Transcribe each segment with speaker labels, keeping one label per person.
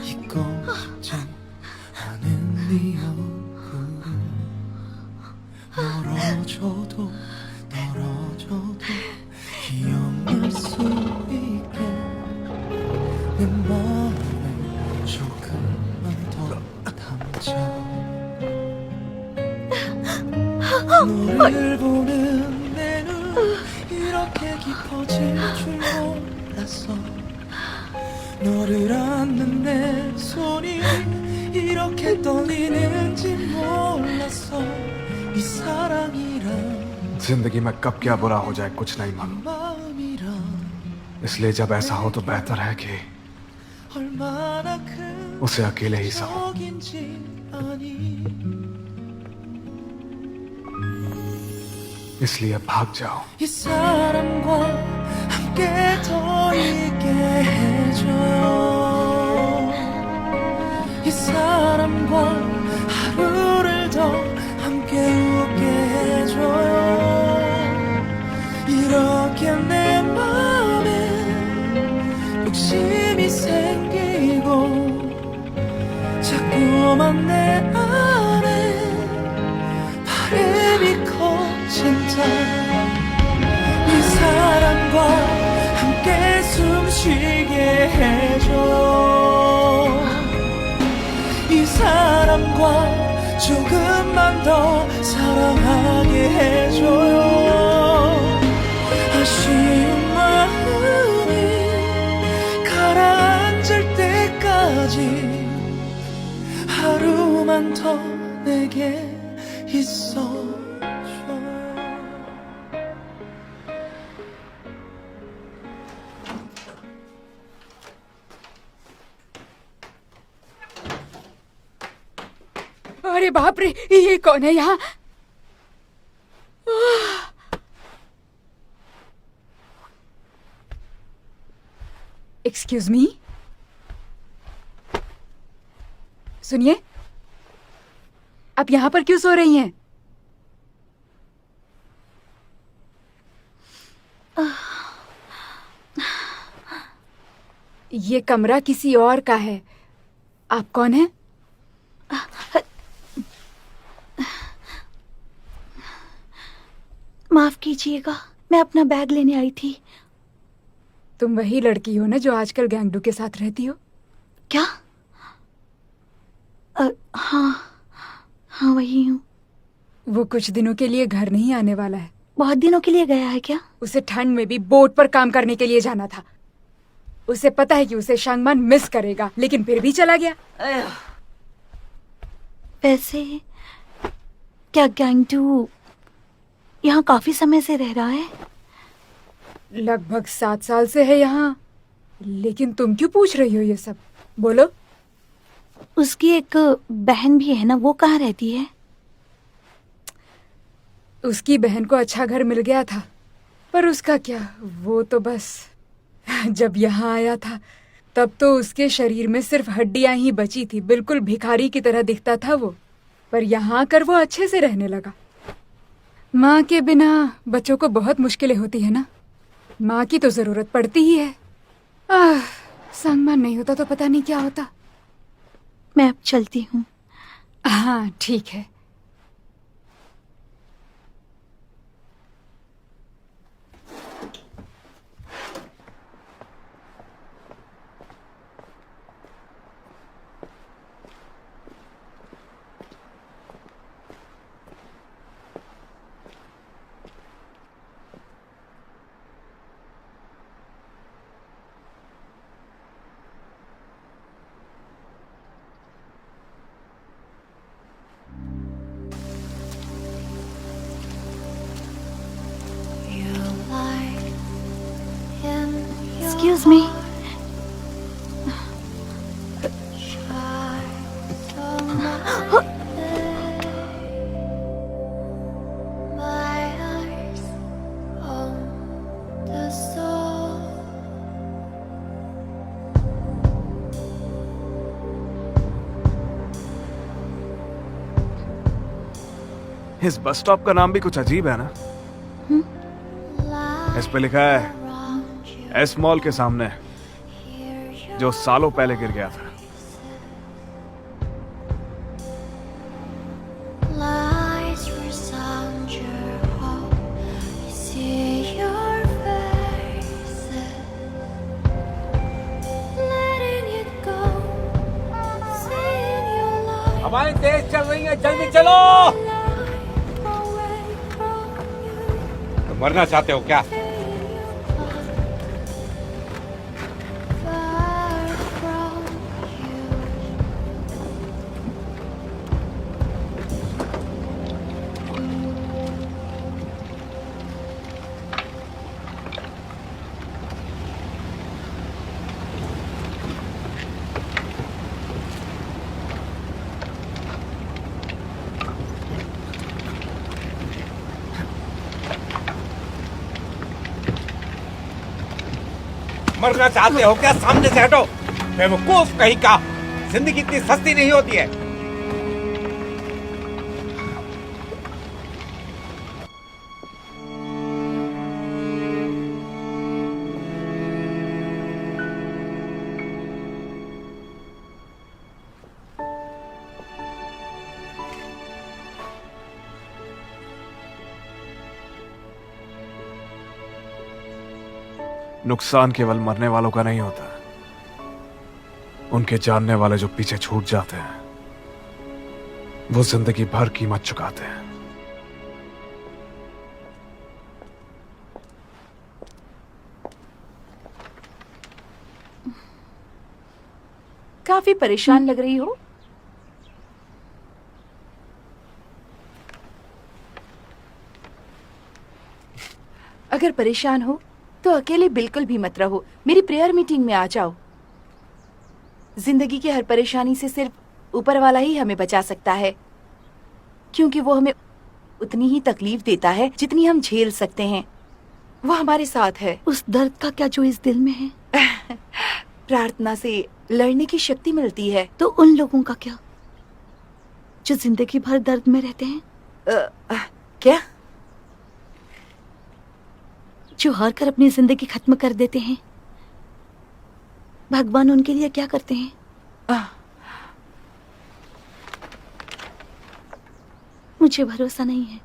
Speaker 1: 잊고 싶지 않은 네 얼굴 멀어져도 기억날 수 있게 내 마음에 조금만 더 담자 너를 보는 내 눈 이렇게 깊어질 줄 몰랐어 너를 안는 내 손이 이렇게 떨리는지 몰랐어 이 사랑이란
Speaker 2: जिंदगी में कब क्या बुरा हो जाए कुछ नहीं मालूम
Speaker 1: 마음이란
Speaker 2: इसलिए जब ऐसा हो तो बेहतर है कि
Speaker 1: 얼마나 큰
Speaker 2: उसे अकेले ही सहो
Speaker 1: 적인지 아니
Speaker 2: इसलिए भाग जाओ
Speaker 1: 이 사람과 함께 더 있게 해줘요 이 사람과 하루를 더 함께 웃게 해줘요 이렇게 내 맘에 욕심이 생기고 자꾸만 내 안에 바람이 커진다 이 사람과 함께 숨쉬게 해줘 이 사람과 조금만 더 사랑하게 해줘요 아쉬운 마음이 가라앉을 때까지 하루만 더 내게 있어줘
Speaker 3: अरे बाप रे ये कौन है यहाँ एक्सक्यूज मी सुनिए आप यहाँ पर क्यों सो रही हैं ये कमरा किसी और का है आप कौन हैं
Speaker 4: माफ कीजिएगा मैं अपना बैग लेने आई थी
Speaker 3: तुम वही लड़की हो ना जो आजकल गैंगडू के साथ रहती हो
Speaker 4: क्या हाँ हाँ वही हूँ
Speaker 3: वो कुछ दिनों के लिए घर नहीं आने वाला है
Speaker 4: बहुत दिनों के लिए गया है क्या
Speaker 3: उसे ठंड में भी बोट पर काम करने के लिए जाना था उसे पता है कि उसे शांगमान मिस करेगा लेकिन फिर भी चला गया
Speaker 4: वैसे क्या गैंगडू यहाँ काफी समय से रह रहा है
Speaker 3: लगभग 7 साल से है यहाँ लेकिन तुम क्यों पूछ रही हो ये सब बोलो
Speaker 4: उसकी एक बहन भी है ना वो कहाँ रहती है
Speaker 3: उसकी बहन को अच्छा घर मिल गया था पर उसका क्या वो तो बस जब यहाँ आया था तब तो उसके शरीर में सिर्फ हड्डियां ही बची थी बिल्कुल भिखारी की तरह दिखता था वो पर यहाँ आकर वो अच्छे से रहने लगा माँ के बिना बच्चों को बहुत मुश्किलें होती है ना माँ की तो जरूरत पड़ती ही है संगमान नहीं होता तो पता नहीं क्या होता
Speaker 4: मैं अब चलती हूँ
Speaker 3: हाँ ठीक है
Speaker 4: Excuse me.
Speaker 2: इस बस स्टॉप का नाम भी कुछ अजीब है ना इस पे लिखा है एस मॉल के सामने जो सालों पहले गिर गया था।
Speaker 5: Lights resound your home. I see your faces, letting it go, seeing your life
Speaker 6: हवाएं तेज चल रही हैं, जल्दी चलो।
Speaker 5: away from you.
Speaker 6: तुम मरना चाहते हो क्या?
Speaker 5: Far from you.
Speaker 6: मरना चाहते हो क्या? सामने से हटो। बेवकूफ कहीं का। जिंदगी इतनी सस्ती नहीं होती है।
Speaker 2: नुकसान केवल मरने वालों का नहीं होता, उनके जानने वाले जो पीछे छूट जाते हैं वो जिंदगी भर कीमत चुकाते हैं।
Speaker 4: काफी परेशान लग रही हो। अगर परेशान हो तो अकेले बिल्कुल भी मत रहो, मेरी प्रेयर मीटिंग में आ जाओ। जिंदगी की हर परेशानी से सिर्फ ऊपर वाला ही हमें बचा सकता है, क्योंकि वो हमें उतनी ही तकलीफ देता है जितनी हम झेल सकते हैं। वो हमारे साथ है।
Speaker 7: उस दर्द का क्या जो इस दिल में है?
Speaker 4: प्रार्थना से लड़ने की शक्ति मिलती है।
Speaker 7: तो उन लोगों का क्या जो जिंदगी भर दर्द में रहते हैं?
Speaker 4: क्या?
Speaker 7: जो हार कर अपनी जिंदगी खत्म कर देते हैं, भगवान उनके लिए क्या करते हैं? मुझे भरोसा नहीं है।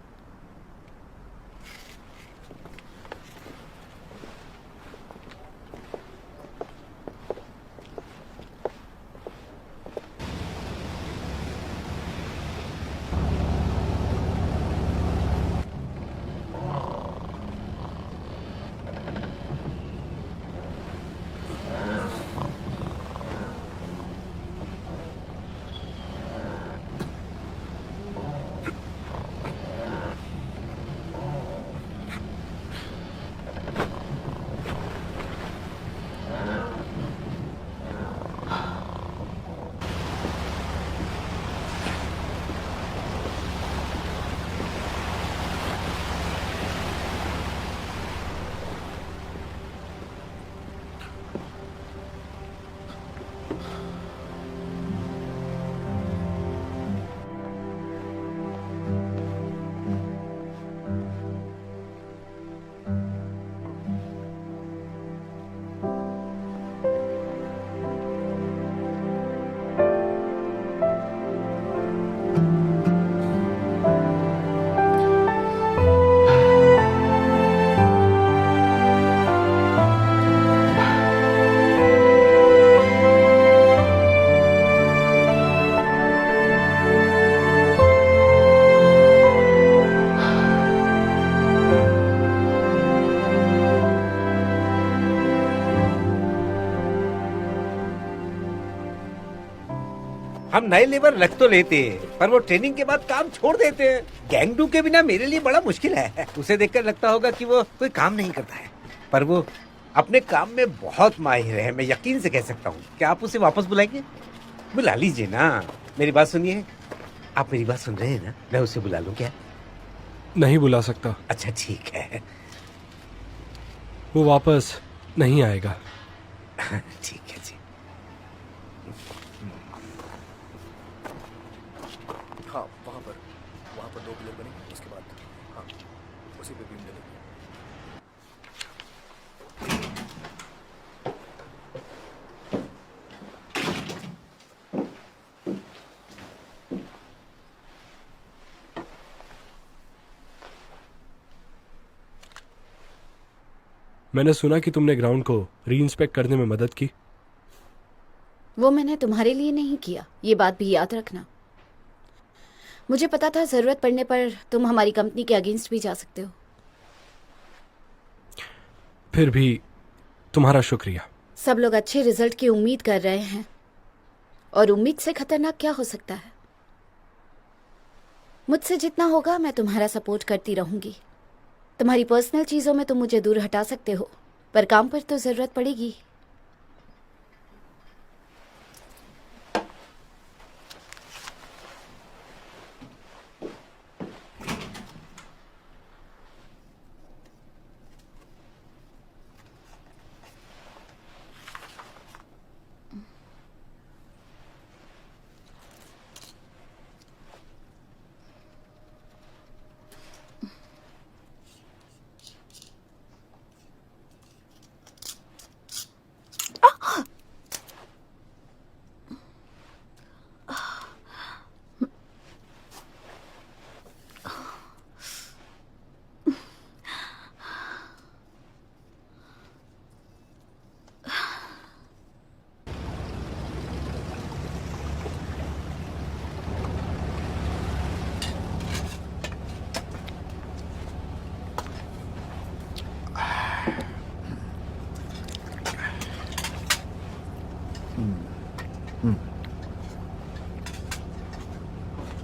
Speaker 6: हम नए लेबर रख तो लेते हैं, पर वो ट्रेनिंग के बाद काम छोड़ देते हैं। गैंगडू के बिना मेरे लिए बड़ा मुश्किल है। उसे देखकर लगता होगा कि वो कोई काम नहीं करता है, पर वो अपने काम में बहुत माहिर है। मैं यकीन से कह सकता हूँ। क्या आप उसे वापस बुलाएंगे? बुला लीजिए ना। मेरी बात सुनिए। आप मेरी बात सुन रहे हैं ना? मैं उसे बुला लूँ क्या?
Speaker 8: नहीं बुला सकता।
Speaker 6: अच्छा ठीक है।
Speaker 8: वो वापस नहीं आएगा।
Speaker 6: ठीक है जी।
Speaker 9: हाँ, वहाँ पर 2 पिलर बने, उसके बाद हाँ उसी पे बीम डालेंगे।
Speaker 8: मैंने सुना कि तुमने ग्राउंड को री-इंस्पेक्ट करने में मदद की।
Speaker 10: वो मैंने तुम्हारे लिए नहीं किया, ये बात भी याद रखना। मुझे पता था जरूरत पड़ने पर तुम हमारी कंपनी के अगेंस्ट भी जा सकते हो।
Speaker 8: फिर भी तुम्हारा शुक्रिया।
Speaker 10: सब लोग अच्छे रिजल्ट की उम्मीद कर रहे हैं, और उम्मीद से खतरनाक क्या हो सकता है। मुझसे जितना होगा मैं तुम्हारा सपोर्ट करती रहूंगी। तुम्हारी पर्सनल चीजों में तुम मुझे दूर हटा सकते हो, पर काम पर तो जरूरत पड़ेगी।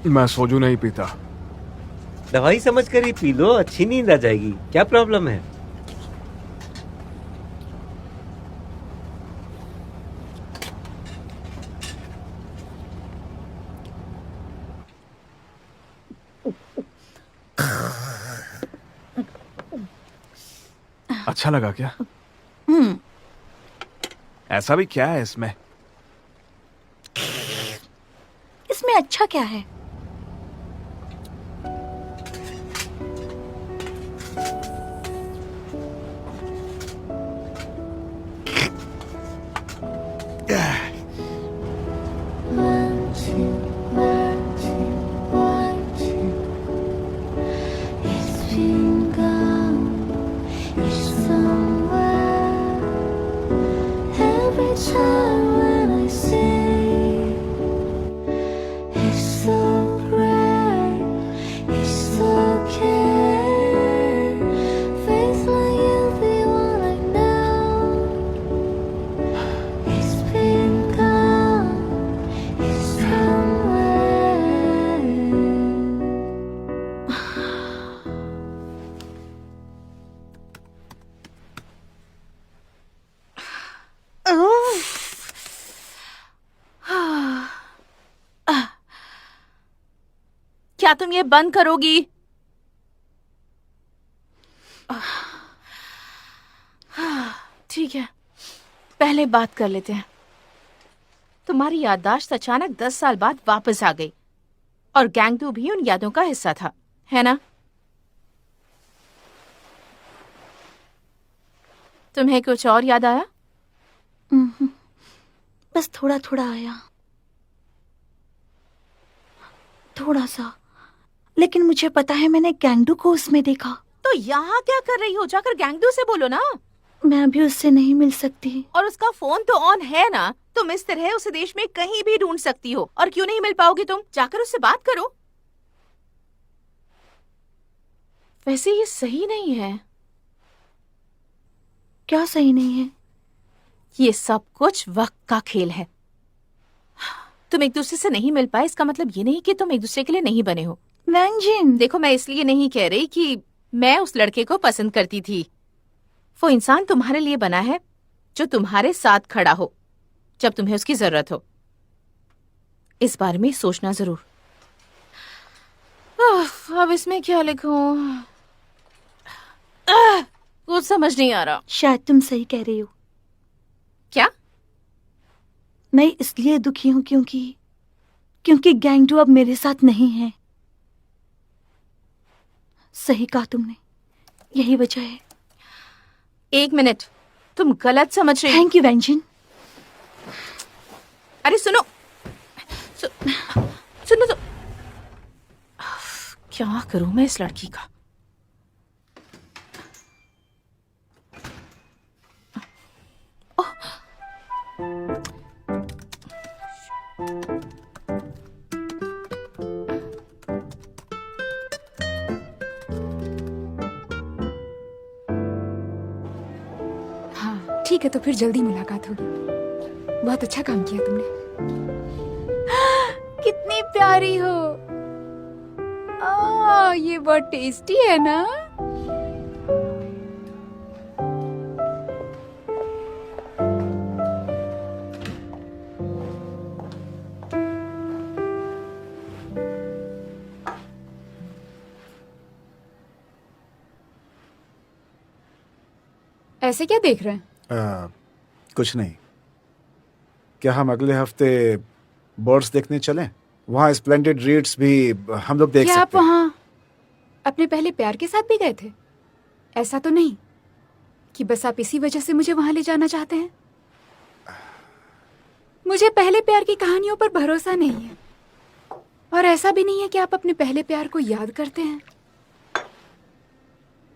Speaker 2: मैं सोजू नहीं पीता।
Speaker 6: दवाई समझ कर ही पी लो, अच्छी नींद आ जाएगी। क्या प्रॉब्लम है?
Speaker 2: अच्छा लगा क्या? ऐसा भी क्या है इसमें?
Speaker 7: इसमें अच्छा क्या है?
Speaker 5: It's been gone, it's somewhere. Every time when I see, it's so bright, it's so care. Face like you'll be one I know. It's been gone, it's somewhere.
Speaker 4: क्या तुम ये बंद करोगी? ठीक है, पहले बात कर लेते हैं। तुम्हारी याददाश्त अचानक 10 साल बाद वापस आ गई, और गैंगडू भी उन यादों का हिस्सा था, है ना? तुम्हें कुछ और याद आया?
Speaker 7: बस थोड़ा थोड़ा आया, थोड़ा सा। लेकिन मुझे पता है मैंने गैंगडू को उसमें देखा।
Speaker 4: तो यहाँ क्या कर रही हो? जाकर गैंगडू से बोलो ना।
Speaker 7: मैं अभी उससे नहीं मिल सकती।
Speaker 4: और उसका फोन तो ऑन है ना? तुम इस तरह उसे देश में कहीं भी ढूंढ सकती हो। और क्यों नहीं मिल पाओगी तुम? जाकर उससे बात करो। वैसे ये सही नहीं है।
Speaker 7: क्या सही नहीं है?
Speaker 4: ये सब कुछ वक्त का खेल है। तुम एक दूसरे से नहीं मिल पाए, इसका मतलब ये नहीं कि तुम एक दूसरे के लिए नहीं बने हो।
Speaker 7: वैंजिन,
Speaker 4: देखो, मैं इसलिए नहीं कह रही कि मैं उस लड़के को पसंद करती थी। वो इंसान तुम्हारे लिए बना है जो तुम्हारे साथ खड़ा हो जब तुम्हें उसकी जरूरत हो। इस बारे में सोचना जरूर। अब इसमें क्या लिखूं? कुछ समझ नहीं आ रहा।
Speaker 7: शायद तुम सही कह रही हो।
Speaker 4: क्या?
Speaker 7: मैं इसलिए दुखी हूँ क्योंकि गैंगडू अब मेरे साथ नहीं है। सही कहा तुमने, यही वजह है।
Speaker 4: 1 मिनट, तुम गलत समझ रही हो।
Speaker 7: थैंक यू वैंजिन।
Speaker 4: अरे सुनो, सुनो तो। क्या करूं मैं इस लड़की का?
Speaker 3: हाँ ठीक है, तो फिर जल्दी मुलाकात होगी। बहुत अच्छा काम किया तुमने। कितनी प्यारी हो। ये बहुत टेस्टी है ना। ऐसे क्या देख रहे हैं?
Speaker 11: कुछ नहीं। क्या हम अगले हफ्ते बर्ड्स देखने चलें? वहाँ स्प्लेंडेड रीड्स भी हम लोग देख
Speaker 3: क्या आप
Speaker 11: सकते हैं।
Speaker 3: वहाँ अपने पहले प्यार के साथ भी गए थे? ऐसा तो नहीं कि बस आप इसी वजह से मुझे वहां ले जाना चाहते हैं? मुझे पहले प्यार की कहानियों पर भरोसा नहीं है, और ऐसा भी नहीं है कि आप अपने पहले प्यार को याद करते हैं।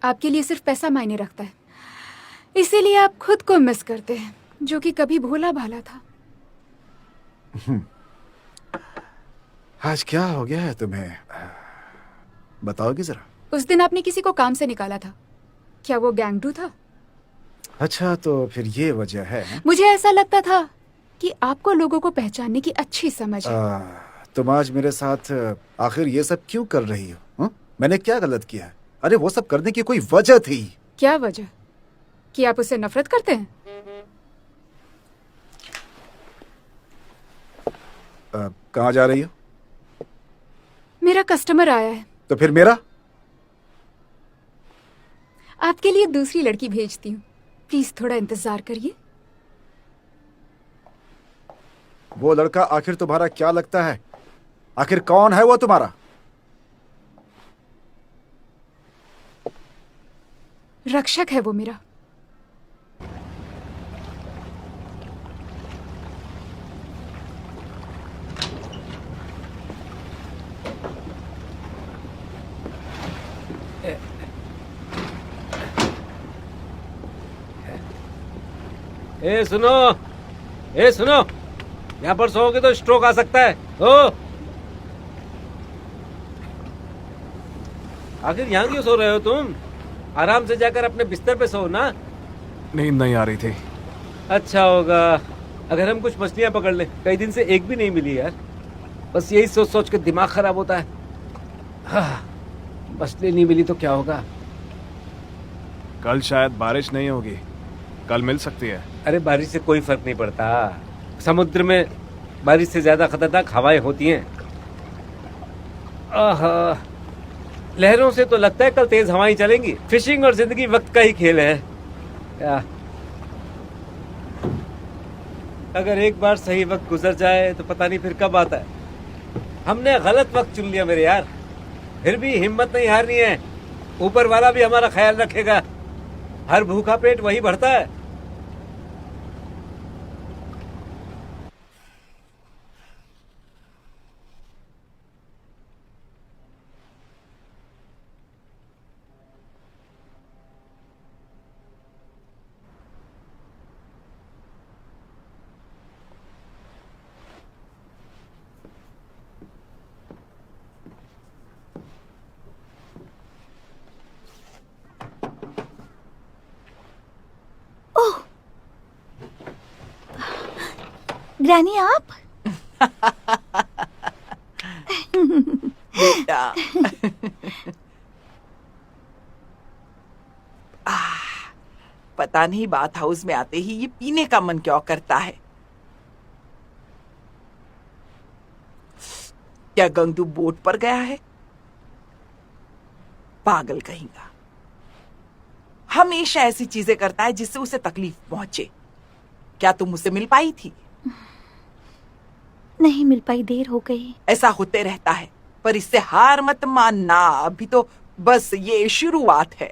Speaker 3: आपके लिए सिर्फ पैसा मायने रखता है, इसीलिए आप खुद को मिस करते हैं, जो कि कभी भोला भाला था।
Speaker 11: आज क्या हो गया है तुम्हें? बताओगी जरा।
Speaker 3: उस दिन आपने किसी को काम से निकाला था, क्या वो गैंगडू था?
Speaker 11: अच्छा, तो फिर ये वजह है।
Speaker 3: मुझे ऐसा लगता था कि आपको लोगों को पहचानने की अच्छी समझ है।
Speaker 11: तुम आज मेरे साथ आखिर ये सब क्यों कर रही हो? हा? मैंने क्या गलत किया? अरे वो सब करने की कोई वजह थी।
Speaker 3: क्या वजह? कि आप उससे नफरत करते हैं?
Speaker 11: कहाँ जा रही हो?
Speaker 3: मेरा कस्टमर आया है।
Speaker 11: तो फिर मेरा?
Speaker 3: आपके लिए दूसरी लड़की भेजती हूँ, प्लीज थोड़ा इंतजार करिए।
Speaker 11: वो लड़का आखिर तुम्हारा क्या लगता है? आखिर कौन है वो तुम्हारा?
Speaker 3: रक्षक है वो मेरा।
Speaker 6: सुनो, सुनो, यहाँ पर सोओगे तो स्ट्रोक आ सकता है। ओ, आखिर यहाँ क्यों सो रहे हो तुम? आराम से जाकर अपने बिस्तर पे सो ना।
Speaker 2: नींद नहीं आ रही थी।
Speaker 6: अच्छा होगा अगर हम कुछ मछलियाँ पकड़ लें। कई दिन से एक भी नहीं मिली यार। बस यही सोच सोच के दिमाग खराब होता है। हाँ, मछली नहीं मिली तो क्या होगा?
Speaker 2: कल शायद बारिश नहीं होगी, कल मिल सकती है।
Speaker 6: अरे बारिश से कोई फर्क नहीं पड़ता। समुद्र में बारिश से ज्यादा खतरनाक हवाएं होती हैं। आहा, लहरों से तो लगता है कल तेज हवाएं चलेंगी। फिशिंग और जिंदगी वक्त का ही खेल है। अगर एक बार सही वक्त गुजर जाए तो पता नहीं फिर कब आता है। हमने गलत वक्त चुन लिया मेरे यार। फिर भी हिम्मत नहीं हारनी है। ऊपर वाला भी हमारा ख्याल रखेगा। हर भूखा पेट वही भरता है।
Speaker 7: ग्रैनी आप?
Speaker 12: बेटा पता नहीं बाथ हाउस में आते ही ये पीने का मन क्यों करता है। क्या गंगदू बोट पर गया है? पागल कहेगा। हमेशा ऐसी चीजें करता है जिससे उसे तकलीफ पहुंचे। क्या तुम उससे मिल पाई थी?
Speaker 7: नहीं मिल पाई, देर हो गई।
Speaker 12: ऐसा होते रहता है, पर इससे हार मत मानना। अभी तो बस ये शुरुआत है।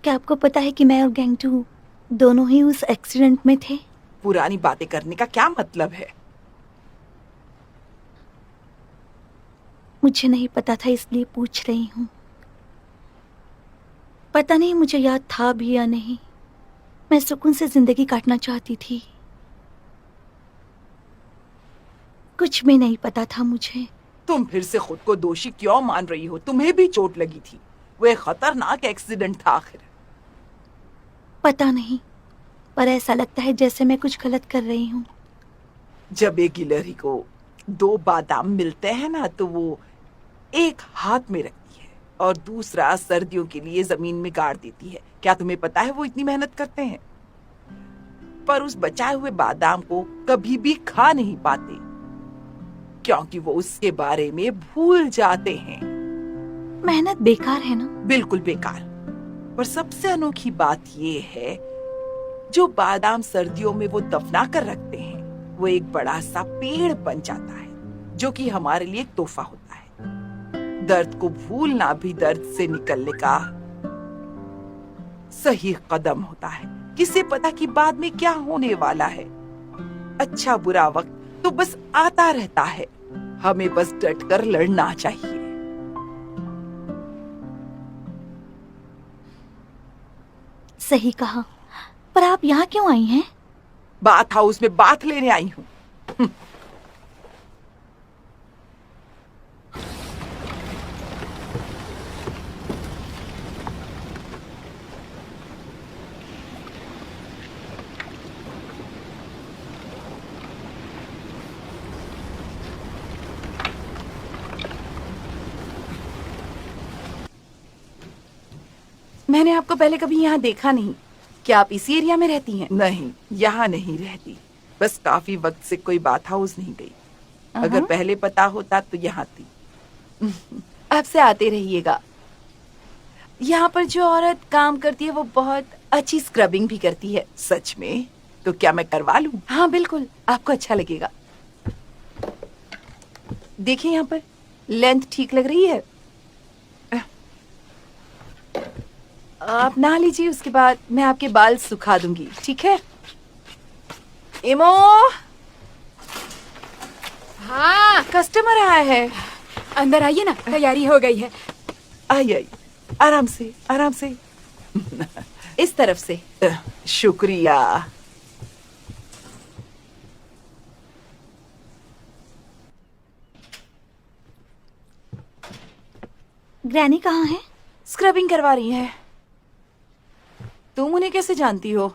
Speaker 7: क्या आपको पता है कि मैं और गैंगटू दोनों ही उस एक्सीडेंट में थे?
Speaker 12: पुरानी बातें करने का क्या मतलब है?
Speaker 7: मुझे नहीं पता था, इसलिए पूछ रही हूँ। पता नहीं मुझे याद था भी या नहीं। मैं सुकून से जिंदगी काटना चाहती थी। कुछ भी नहीं पता था मुझे।
Speaker 12: तुम फिर से खुद को दोषी क्यों मान रही हो? तुम्हें भी चोट लगी थी। वो एक खतरनाक एक्सीडेंट था आखिर।
Speaker 7: पता नहीं, पर ऐसा लगता है जैसे मैं कुछ गलत कर रही हूँ।
Speaker 12: जब एक गिलहरी को 2 बादाम मिलते हैं ना, तो वो एक हाथ में रखती है और दूसरा सर्दियों के लिए जमीन में गाड़ देती है। क्या तुम्हें पता है वो इतनी मेहनत करते हैं? पर उस बचाए हुए बादाम को कभी भी खा नहीं पाते, क्योंकि वो उसके बारे में भूल जाते हैं।
Speaker 7: मेहनत बेकार है ना?
Speaker 12: बिल्कुल बेकार। पर सबसे अनोखी बात ये है, जो बादाम सर्दियों में वो दफना कर रखते हैं, वो एक बड़ा सा पेड़ बन जाता है, जो कि हमारे लिए एक तोहफा होता है। दर्द को भूलना भी दर्द से निकलने का सही कदम होता है। किसे पता कि बाद में क्या होने वाला है। अच्छा बुरा वक्त तो बस आता रहता है, हमें बस डटकर लड़ना चाहिए।
Speaker 7: सही कहा। पर आप यहाँ क्यों आई हैं?
Speaker 12: बाथ हाउस में बाथ लेने आई हूँ। मैंने आपको पहले कभी यहाँ देखा नहीं। क्या आप इसी एरिया में रहती हैं? नहीं, यहाँ नहीं रहती। बस काफी वक्त से कोई बाथ हाउस नहीं गई। अगर पहले पता होता तो यहाँ थी। अब से आते रहिएगा। यहाँ पर जो औरत काम करती है वो बहुत अच्छी स्क्रबिंग भी करती है। सच में? तो क्या मैं करवा लूं? हाँ बिल्कुल, आपको अच्छा लगेगा। देखिए यहाँ पर लेंथ ठीक लग रही है। आप नहा लीजिए, उसके बाद मैं आपके बाल सुखा दूंगी, ठीक है? इमो,
Speaker 3: हाँ,
Speaker 12: कस्टमर आया है।
Speaker 3: अंदर आइए ना, तैयारी हो गई है।
Speaker 12: आइए, आराम से, आराम से। इस तरफ से। शुक्रिया।
Speaker 7: ग्रैनी कहाँ है?
Speaker 12: स्क्रबिंग करवा रही है। तुम उन्हें कैसे जानती हो?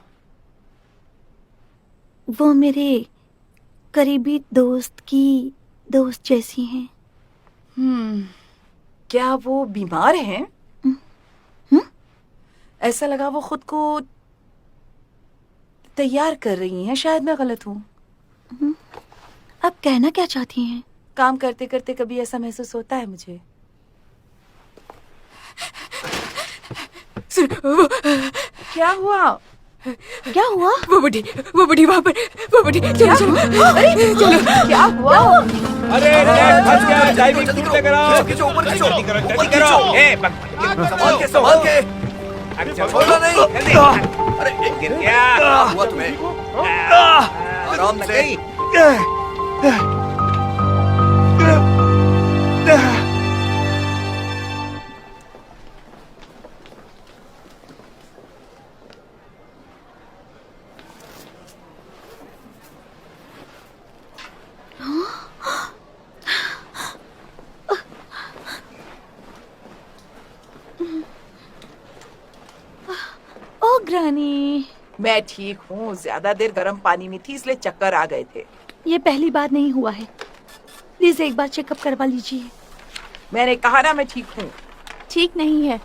Speaker 7: वो मेरे करीबी दोस्त की दोस्त जैसी हैं।
Speaker 12: क्या वो बीमार हैं? ऐसा लगा वो खुद को तैयार कर रही हैं। शायद मैं गलत हूँ।
Speaker 7: आप कहना क्या चाहती हैं?
Speaker 12: काम करते करते कभी ऐसा महसूस होता है मुझे। क्या हुआ?
Speaker 7: क्या हुआ?
Speaker 3: वो बुढ़ी वहाँ पर, वो बुढ़ी। चलो चलो,
Speaker 12: अरे चलो, क्या हुआ?
Speaker 6: अरे फंस गया, ड्राइविंग सीट पे कराओ।
Speaker 9: खींचो, ऊपर खींचो,
Speaker 6: जल्दी करो,
Speaker 9: ऊपर
Speaker 6: जल्दी करो।
Speaker 9: खींचो।
Speaker 6: ए,
Speaker 9: संभाल के।
Speaker 6: अरे
Speaker 9: छोड़ना नहीं।
Speaker 6: जल्दी।
Speaker 9: अरे
Speaker 6: गिर गया।
Speaker 9: हुआ तुम्हें? आराम
Speaker 6: लग
Speaker 9: से।
Speaker 6: गई।
Speaker 7: ओ ग्रैनी,
Speaker 12: मैं ठीक हूँ। ज्यादा देर गर्म पानी में थी, इसलिए चक्कर आ गए थे।
Speaker 7: ये पहली बार नहीं हुआ है। प्लीज एक बार चेकअप करवा लीजिए।
Speaker 12: मैंने कहा ना मैं ठीक हूँ।
Speaker 7: ठीक नहीं है।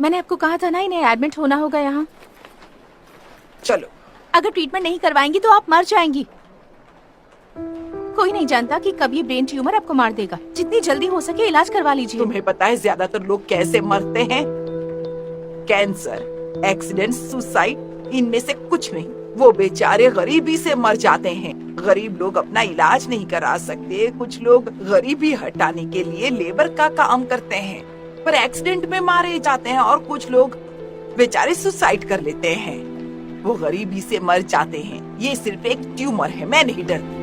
Speaker 7: मैंने आपको कहा था ना इन्हें एडमिट होना होगा यहाँ।
Speaker 12: चलो।
Speaker 7: अगर ट्रीटमेंट नहीं करवाएंगी तो आप मर जाएंगी। कोई नहीं जानता कि कब ये ब्रेन ट्यूमर आपको मार देगा। जितनी जल्दी हो सके इलाज करवा लीजिए।
Speaker 12: तुम्हें पता है ज्यादातर लोग कैसे मरते हैं? कैंसर, एक्सीडेंट, सुसाइड, इनमें से कुछ नहीं। वो बेचारे गरीबी से मर जाते हैं। गरीब लोग अपना इलाज नहीं करा सकते। कुछ लोग गरीबी हटाने के लिए लेबर का काम करते हैं, पर एक्सीडेंट में मारे जाते हैं। और कुछ लोग बेचारे सुसाइड कर लेते हैं। वो गरीबी से मर जाते हैं। ये सिर्फ एक ट्यूमर है, मैं नहीं डरती।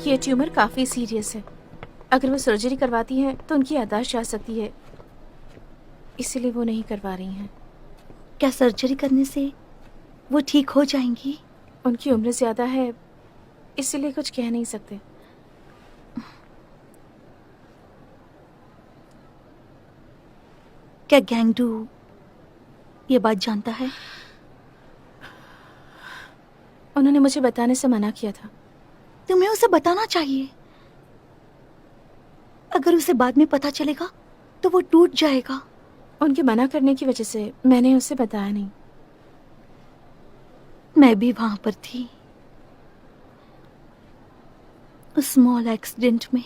Speaker 7: ये ट्यूमर काफी सीरियस है।
Speaker 13: अगर वो सर्जरी करवाती हैं तो उनकी याददाश्त जा सकती है, इसीलिए वो नहीं करवा रही हैं।
Speaker 7: क्या सर्जरी करने से वो ठीक हो जाएंगी?
Speaker 13: उनकी उम्र ज़्यादा है, इसीलिए कुछ कह नहीं सकते।
Speaker 7: क्या गैंगडू ये बात जानता है?
Speaker 13: उन्होंने मुझे बताने से मना किया था।
Speaker 7: तुम्हें उसे बताना चाहिए। अगर उसे बाद में पता चलेगा तो वो टूट जाएगा।
Speaker 13: उनके मना करने की वजह से मैंने उसे बताया नहीं।
Speaker 7: मैं भी वहां पर थी, उस स्मॉल एक्सीडेंट में।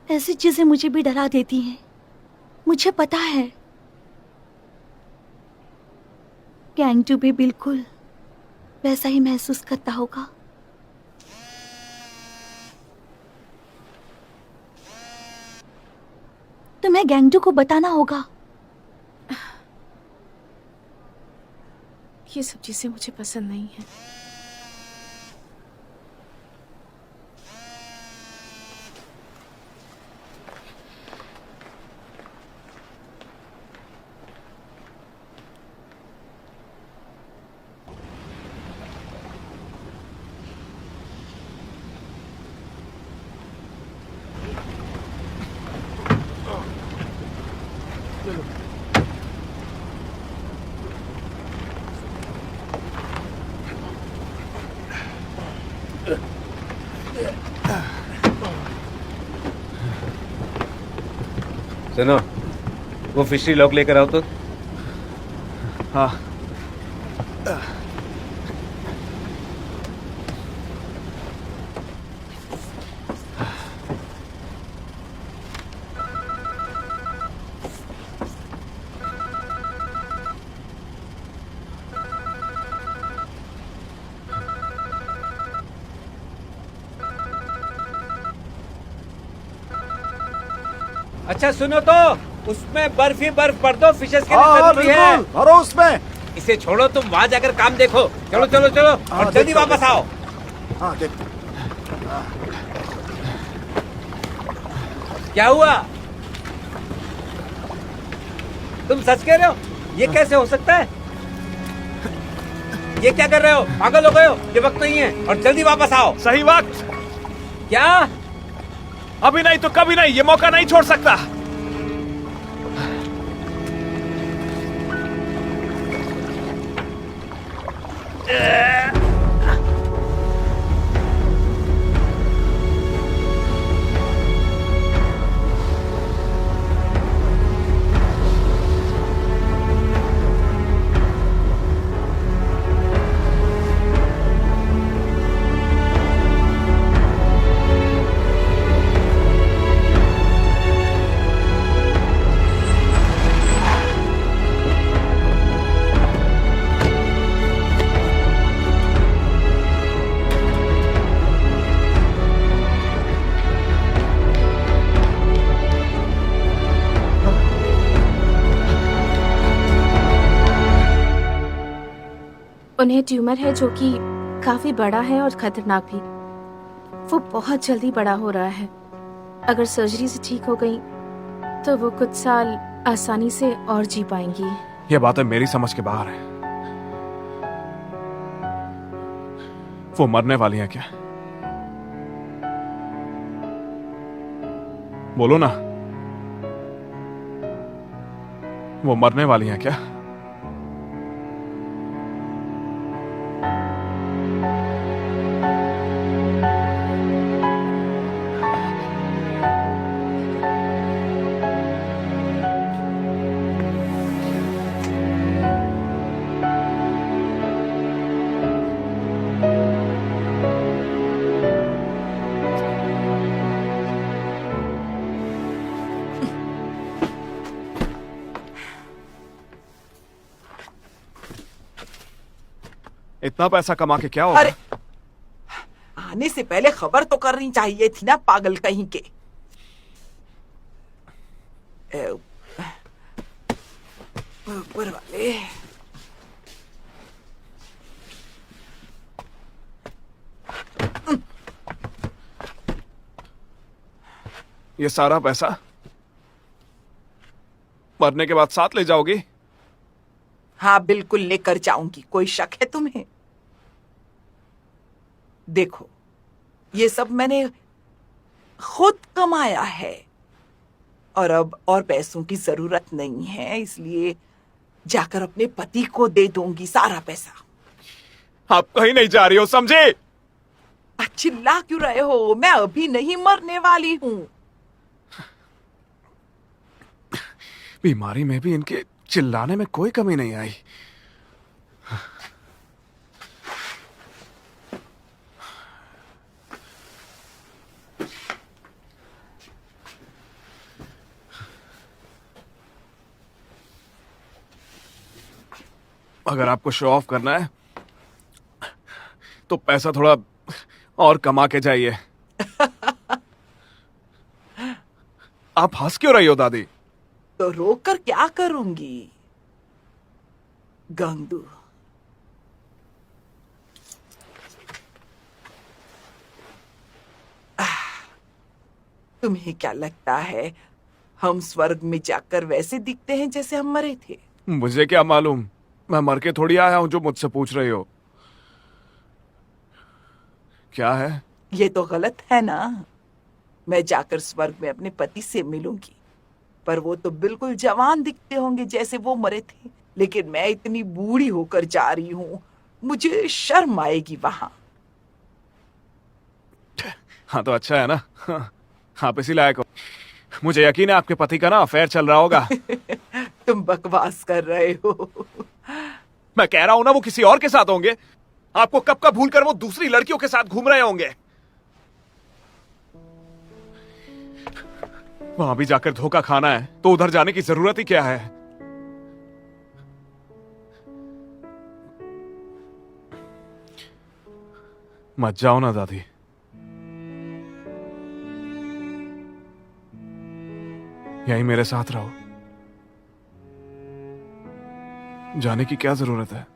Speaker 7: ऐसी चीजें मुझे भी डरा देती हैं। मुझे पता है गैंगटू भी बिल्कुल वैसा ही महसूस करता होगा। तुम्हें गैंगटू को बताना होगा।
Speaker 13: ये सब चीजें मुझे पसंद नहीं है।
Speaker 6: सुनो, वो फिशरी लॉक लेकर आओ तो।
Speaker 2: हाँ।
Speaker 6: अच्छा सुनो तो, उसमें बर्फ ही बर्फ भर दो, फिशेस के लिए जरूरी है।
Speaker 11: भरो उसमें।
Speaker 6: इसे छोड़ो, तुम वहाँ जाकर काम देखो। चलो चलो चलो, और जल्दी वापस आओ।
Speaker 11: हाँ देख।
Speaker 6: क्या हुआ? तुम सच कह रहे हो? ये कैसे हो सकता है? ये क्या कर रहे हो? पागल हो गए हो? ये वक्त नहीं है, और जल्दी वापस आओ।
Speaker 2: सही वक्त?
Speaker 6: क्या?
Speaker 2: अभी नहीं तो कभी नहीं, ये मौका नहीं छोड़ सकता।
Speaker 13: उन्हें ट्यूमर है जो कि काफी बड़ा है और खतरनाक भी। वो बहुत जल्दी बड़ा हो रहा है। अगर सर्जरी से ठीक हो गई तो वो कुछ साल आसानी से और जी पाएंगी।
Speaker 2: ये बातें मेरी समझ के बाहर है। वो मरने वाली हैं क्या? बोलो ना, वो मरने वाली हैं क्या? इतना पैसा कमा के क्या होगा?
Speaker 12: अरे आने से पहले खबर तो करनी चाहिए थी ना, पागल कहीं के। ऊपर वाले।
Speaker 2: ये सारा पैसा मरने के बाद साथ ले जाओगी?
Speaker 12: हाँ बिल्कुल लेकर जाऊंगी। कोई शक है तुम्हें? देखो, ये सब मैंने खुद कमाया है और अब और पैसों की जरूरत नहीं है, इसलिए जाकर अपने पति को दे दूंगी सारा पैसा।
Speaker 2: आप कहीं नहीं जा रही हो, समझे?
Speaker 12: चिल्ला क्यों रहे हो? मैं अभी नहीं मरने वाली हूँ।
Speaker 2: बीमारी में भी इनके चिल्लाने में कोई कमी नहीं आई। अगर आपको शो ऑफ करना है तो पैसा थोड़ा और कमा के जाइए। आप हंस क्यों रही हो दादी?
Speaker 12: तो रोक कर क्या करूंगी गंगू? तुम्हें क्या लगता है हम स्वर्ग में जाकर वैसे दिखते हैं जैसे हम मरे थे?
Speaker 2: मुझे क्या मालूम, मैं मर के थोड़ी आया हूं जो मुझसे पूछ रही हो। क्या है?
Speaker 12: ये तो गलत है ना। मैं जाकर स्वर्ग में अपने पति से मिलूंगी, पर वो तो बिल्कुल जवान दिखते होंगे जैसे वो मरे थे, लेकिन मैं इतनी बूढ़ी होकर जा रही हूँ, मुझे शर्म आएगी वहां।
Speaker 2: हाँ तो अच्छा है ना, आप इसी लायक हो। मुझे यकीन है आपके पति का ना अफेयर चल रहा होगा।
Speaker 12: तुम बकवास कर रहे हो।
Speaker 2: मैं कह रहा हूं ना वो किसी और के साथ होंगे। आपको कब का भूल कर वो दूसरी लड़कियों के साथ घूम रहे होंगे। वहां भी जाकर धोखा खाना है तो उधर जाने की जरूरत ही क्या है? मत जाओ ना दादी। यहीं मेरे साथ रहो। जाने की क्या जरूरत है?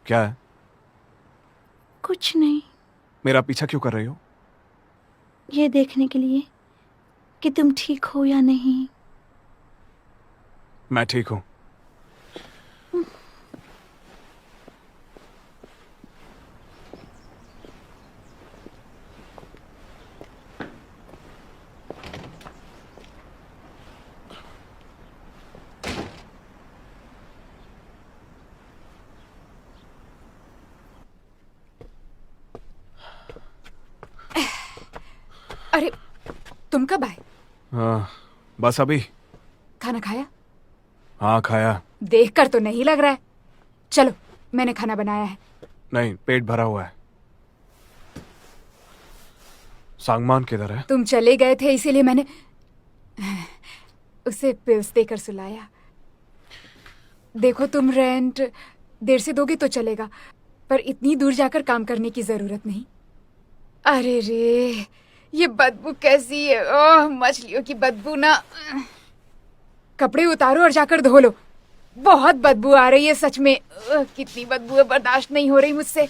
Speaker 2: क्या है?
Speaker 7: कुछ नहीं।
Speaker 2: मेरा पीछा क्यों कर रही हो?
Speaker 7: ये देखने के लिए कि तुम ठीक हो या नहीं।
Speaker 2: मैं ठीक हूं।
Speaker 3: अरे तुम कब आए?
Speaker 2: हाँ, बस अभी।
Speaker 3: खाना खाया?
Speaker 2: हाँ खाया।
Speaker 3: देखकर तो नहीं लग रहा है। चलो मैंने खाना बनाया है।
Speaker 2: नहीं, पेट भरा हुआ है। सांगमान किधर है?
Speaker 3: तुम चले गए थे इसीलिए मैंने उसे पिल्स देकर सुलाया। देखो तुम रेंट देर से दोगे तो चलेगा, पर इतनी दूर जाकर काम करने की जरूरत नहीं। अरे रे, ये बदबू कैसी है? ओह, मछलियों की बदबू ना। कपड़े उतारो और जाकर धो लो। बहुत बदबू आ रही है सच में। कितनी बदबू है, बर्दाश्त नहीं हो रही मुझसे।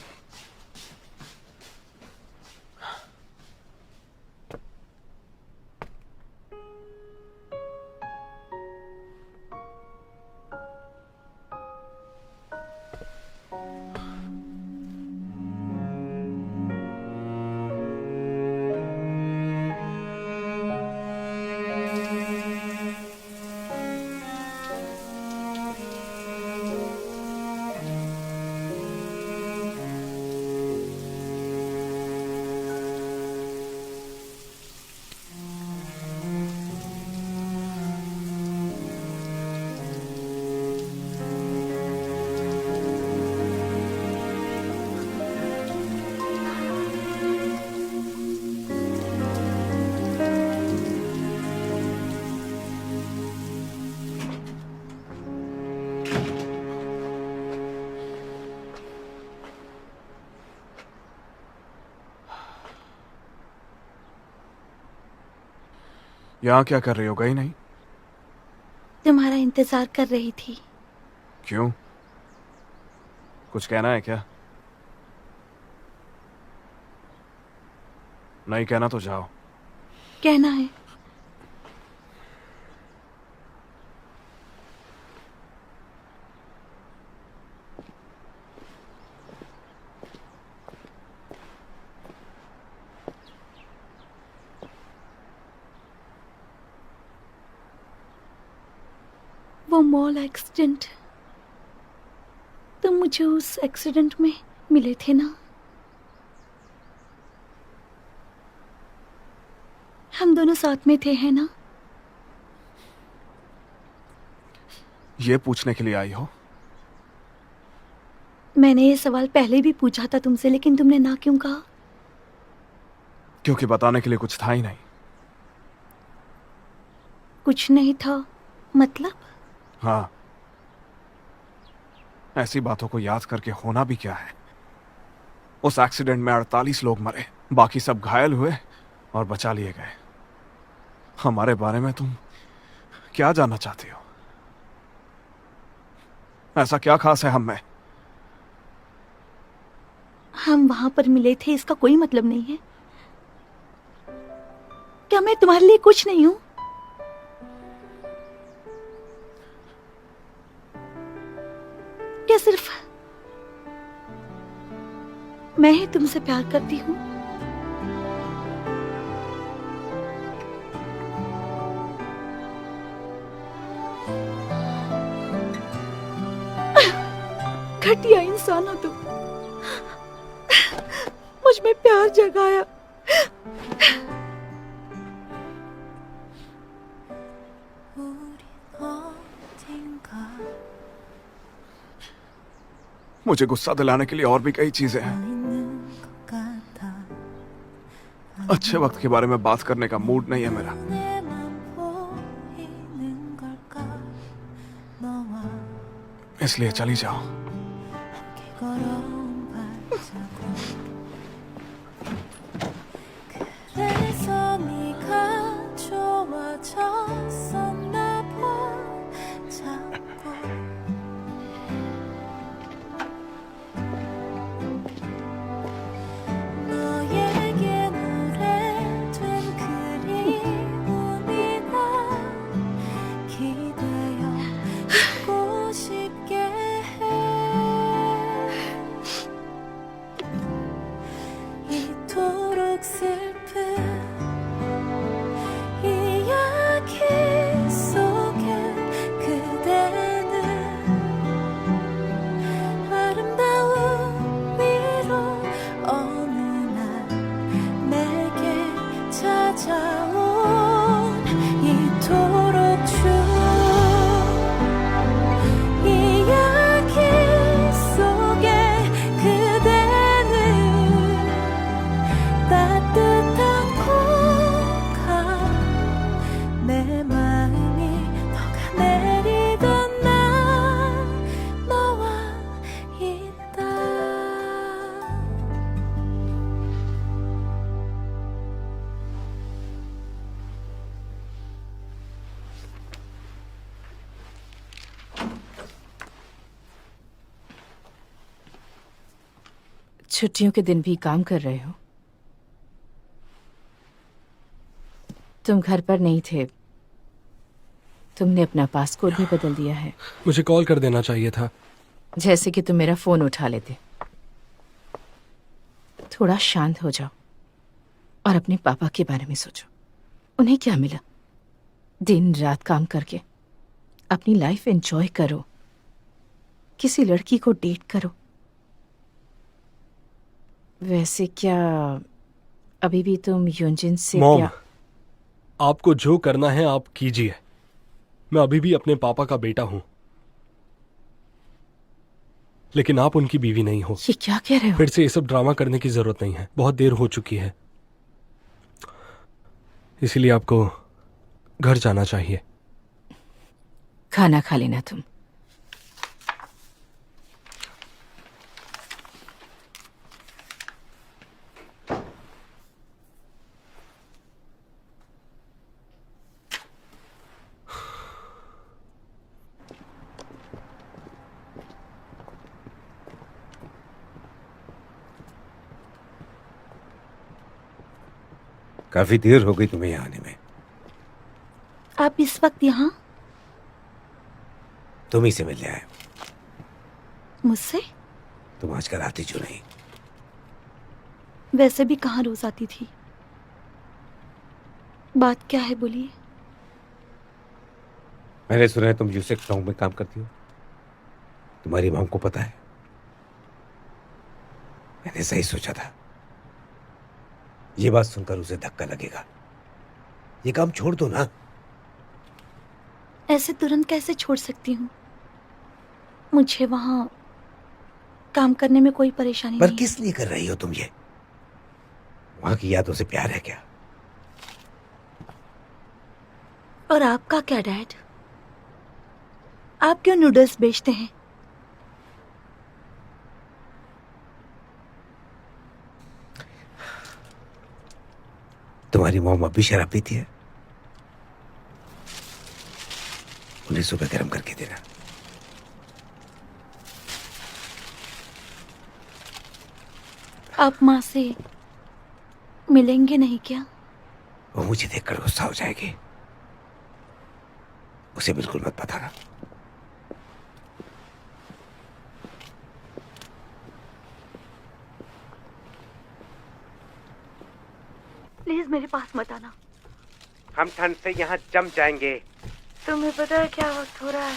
Speaker 2: यहाँ क्या कर रही हो, गई नहीं?
Speaker 7: तुम्हारा इंतजार कर रही थी।
Speaker 2: क्यों? कुछ कहना है क्या? नहीं कहना तो जाओ।
Speaker 7: कहना है। वो मॉल एक्सीडेंट, तुम मुझे उस एक्सीडेंट में मिले थे ना? हम दोनों साथ में थे, है ना?
Speaker 2: ये पूछने के लिए आई हो?
Speaker 7: मैंने ये सवाल पहले भी पूछा था तुमसे, लेकिन तुमने ना क्यों कहा?
Speaker 2: क्योंकि बताने के लिए कुछ था ही नहीं।
Speaker 7: कुछ नहीं था मतलब?
Speaker 2: हाँ, ऐसी बातों को याद करके होना भी क्या है। उस एक्सीडेंट में 48 लोग मरे, बाकी सब घायल हुए और बचा लिए गए। हमारे बारे में तुम क्या जानना चाहती हो? ऐसा क्या खास है हम में?
Speaker 7: हम वहां पर मिले थे, इसका कोई मतलब नहीं है। क्या मैं तुम्हारे लिए कुछ नहीं हूं? क्या सिर्फ मैं ही तुमसे प्यार करती हूं? घटिया इंसान हो तुम। मुझ में प्यार जगाया।
Speaker 2: मुझे गुस्सा दिलाने के लिए और भी कई चीजें हैं। अच्छे वक्त के बारे में बात करने का मूड नहीं है मेरा। इसलिए चली जाओ।
Speaker 4: छुट्टियों के दिन भी काम कर रहे हो? तुम घर पर नहीं थे। तुमने अपना पासकोड भी बदल दिया है।
Speaker 8: मुझे कॉल कर देना चाहिए था।
Speaker 4: जैसे कि तुम मेरा फोन उठा लेते। थोड़ा शांत हो जाओ और अपने पापा के बारे में सोचो। उन्हें क्या मिला? दिन रात काम करके अपनी लाइफ एंजॉय करो, किसी लड़की को डेट करो। वैसे क्या अभी भी तुम युनजिन से
Speaker 8: मॉम, आपको जो करना है आप कीजिए। मैं अभी भी अपने पापा का बेटा हूं, लेकिन आप उनकी बीवी नहीं हो।
Speaker 4: ये क्या कह रहे हो?
Speaker 8: फिर से ये सब ड्रामा करने की जरूरत नहीं है, बहुत देर हो चुकी है। इसीलिए आपको घर जाना चाहिए।
Speaker 4: खाना खा लेना तुम।
Speaker 6: काफी देर हो गई तुम्हें यहाँ आने में।
Speaker 7: आप इस वक्त यहाँ
Speaker 6: तुम ही से मिलने आए।
Speaker 7: मुझसे?
Speaker 6: तुम आजकल आती क्यों नहीं?
Speaker 7: वैसे भी कहाँ रोज आती थी। बात क्या है बोलिए।
Speaker 6: मैंने सुना है तुम यूसेक टाउन में काम करती हो। तुम्हारी मॉम को पता है? मैंने सही सोचा था। ये बात सुनकर उसे धक्का लगेगा। ये काम छोड़ दो ना।
Speaker 7: ऐसे तुरंत कैसे छोड़ सकती हूँ? मुझे वहां काम करने में कोई परेशानी
Speaker 6: पर
Speaker 7: नहीं
Speaker 6: किस लिए कर रही हो तुम ये? वहां की यादों से प्यार है क्या?
Speaker 7: और आपका क्या डैड? आप क्यों नूडल्स बेचते हैं?
Speaker 6: तुम्हारी मॉम अभी शराब पीती है? उन्हें सुबह गर्म करके देना।
Speaker 7: आप माँ से मिलेंगे नहीं क्या?
Speaker 6: वो मुझे देखकर गुस्सा हो जाएगी। उसे बिल्कुल मत बताना।
Speaker 7: प्लीज मेरे पास मत आना।
Speaker 6: हम ठंड से यहाँ जम जाएंगे।
Speaker 13: तुम्हें पता है क्या वक्त हो रहा है?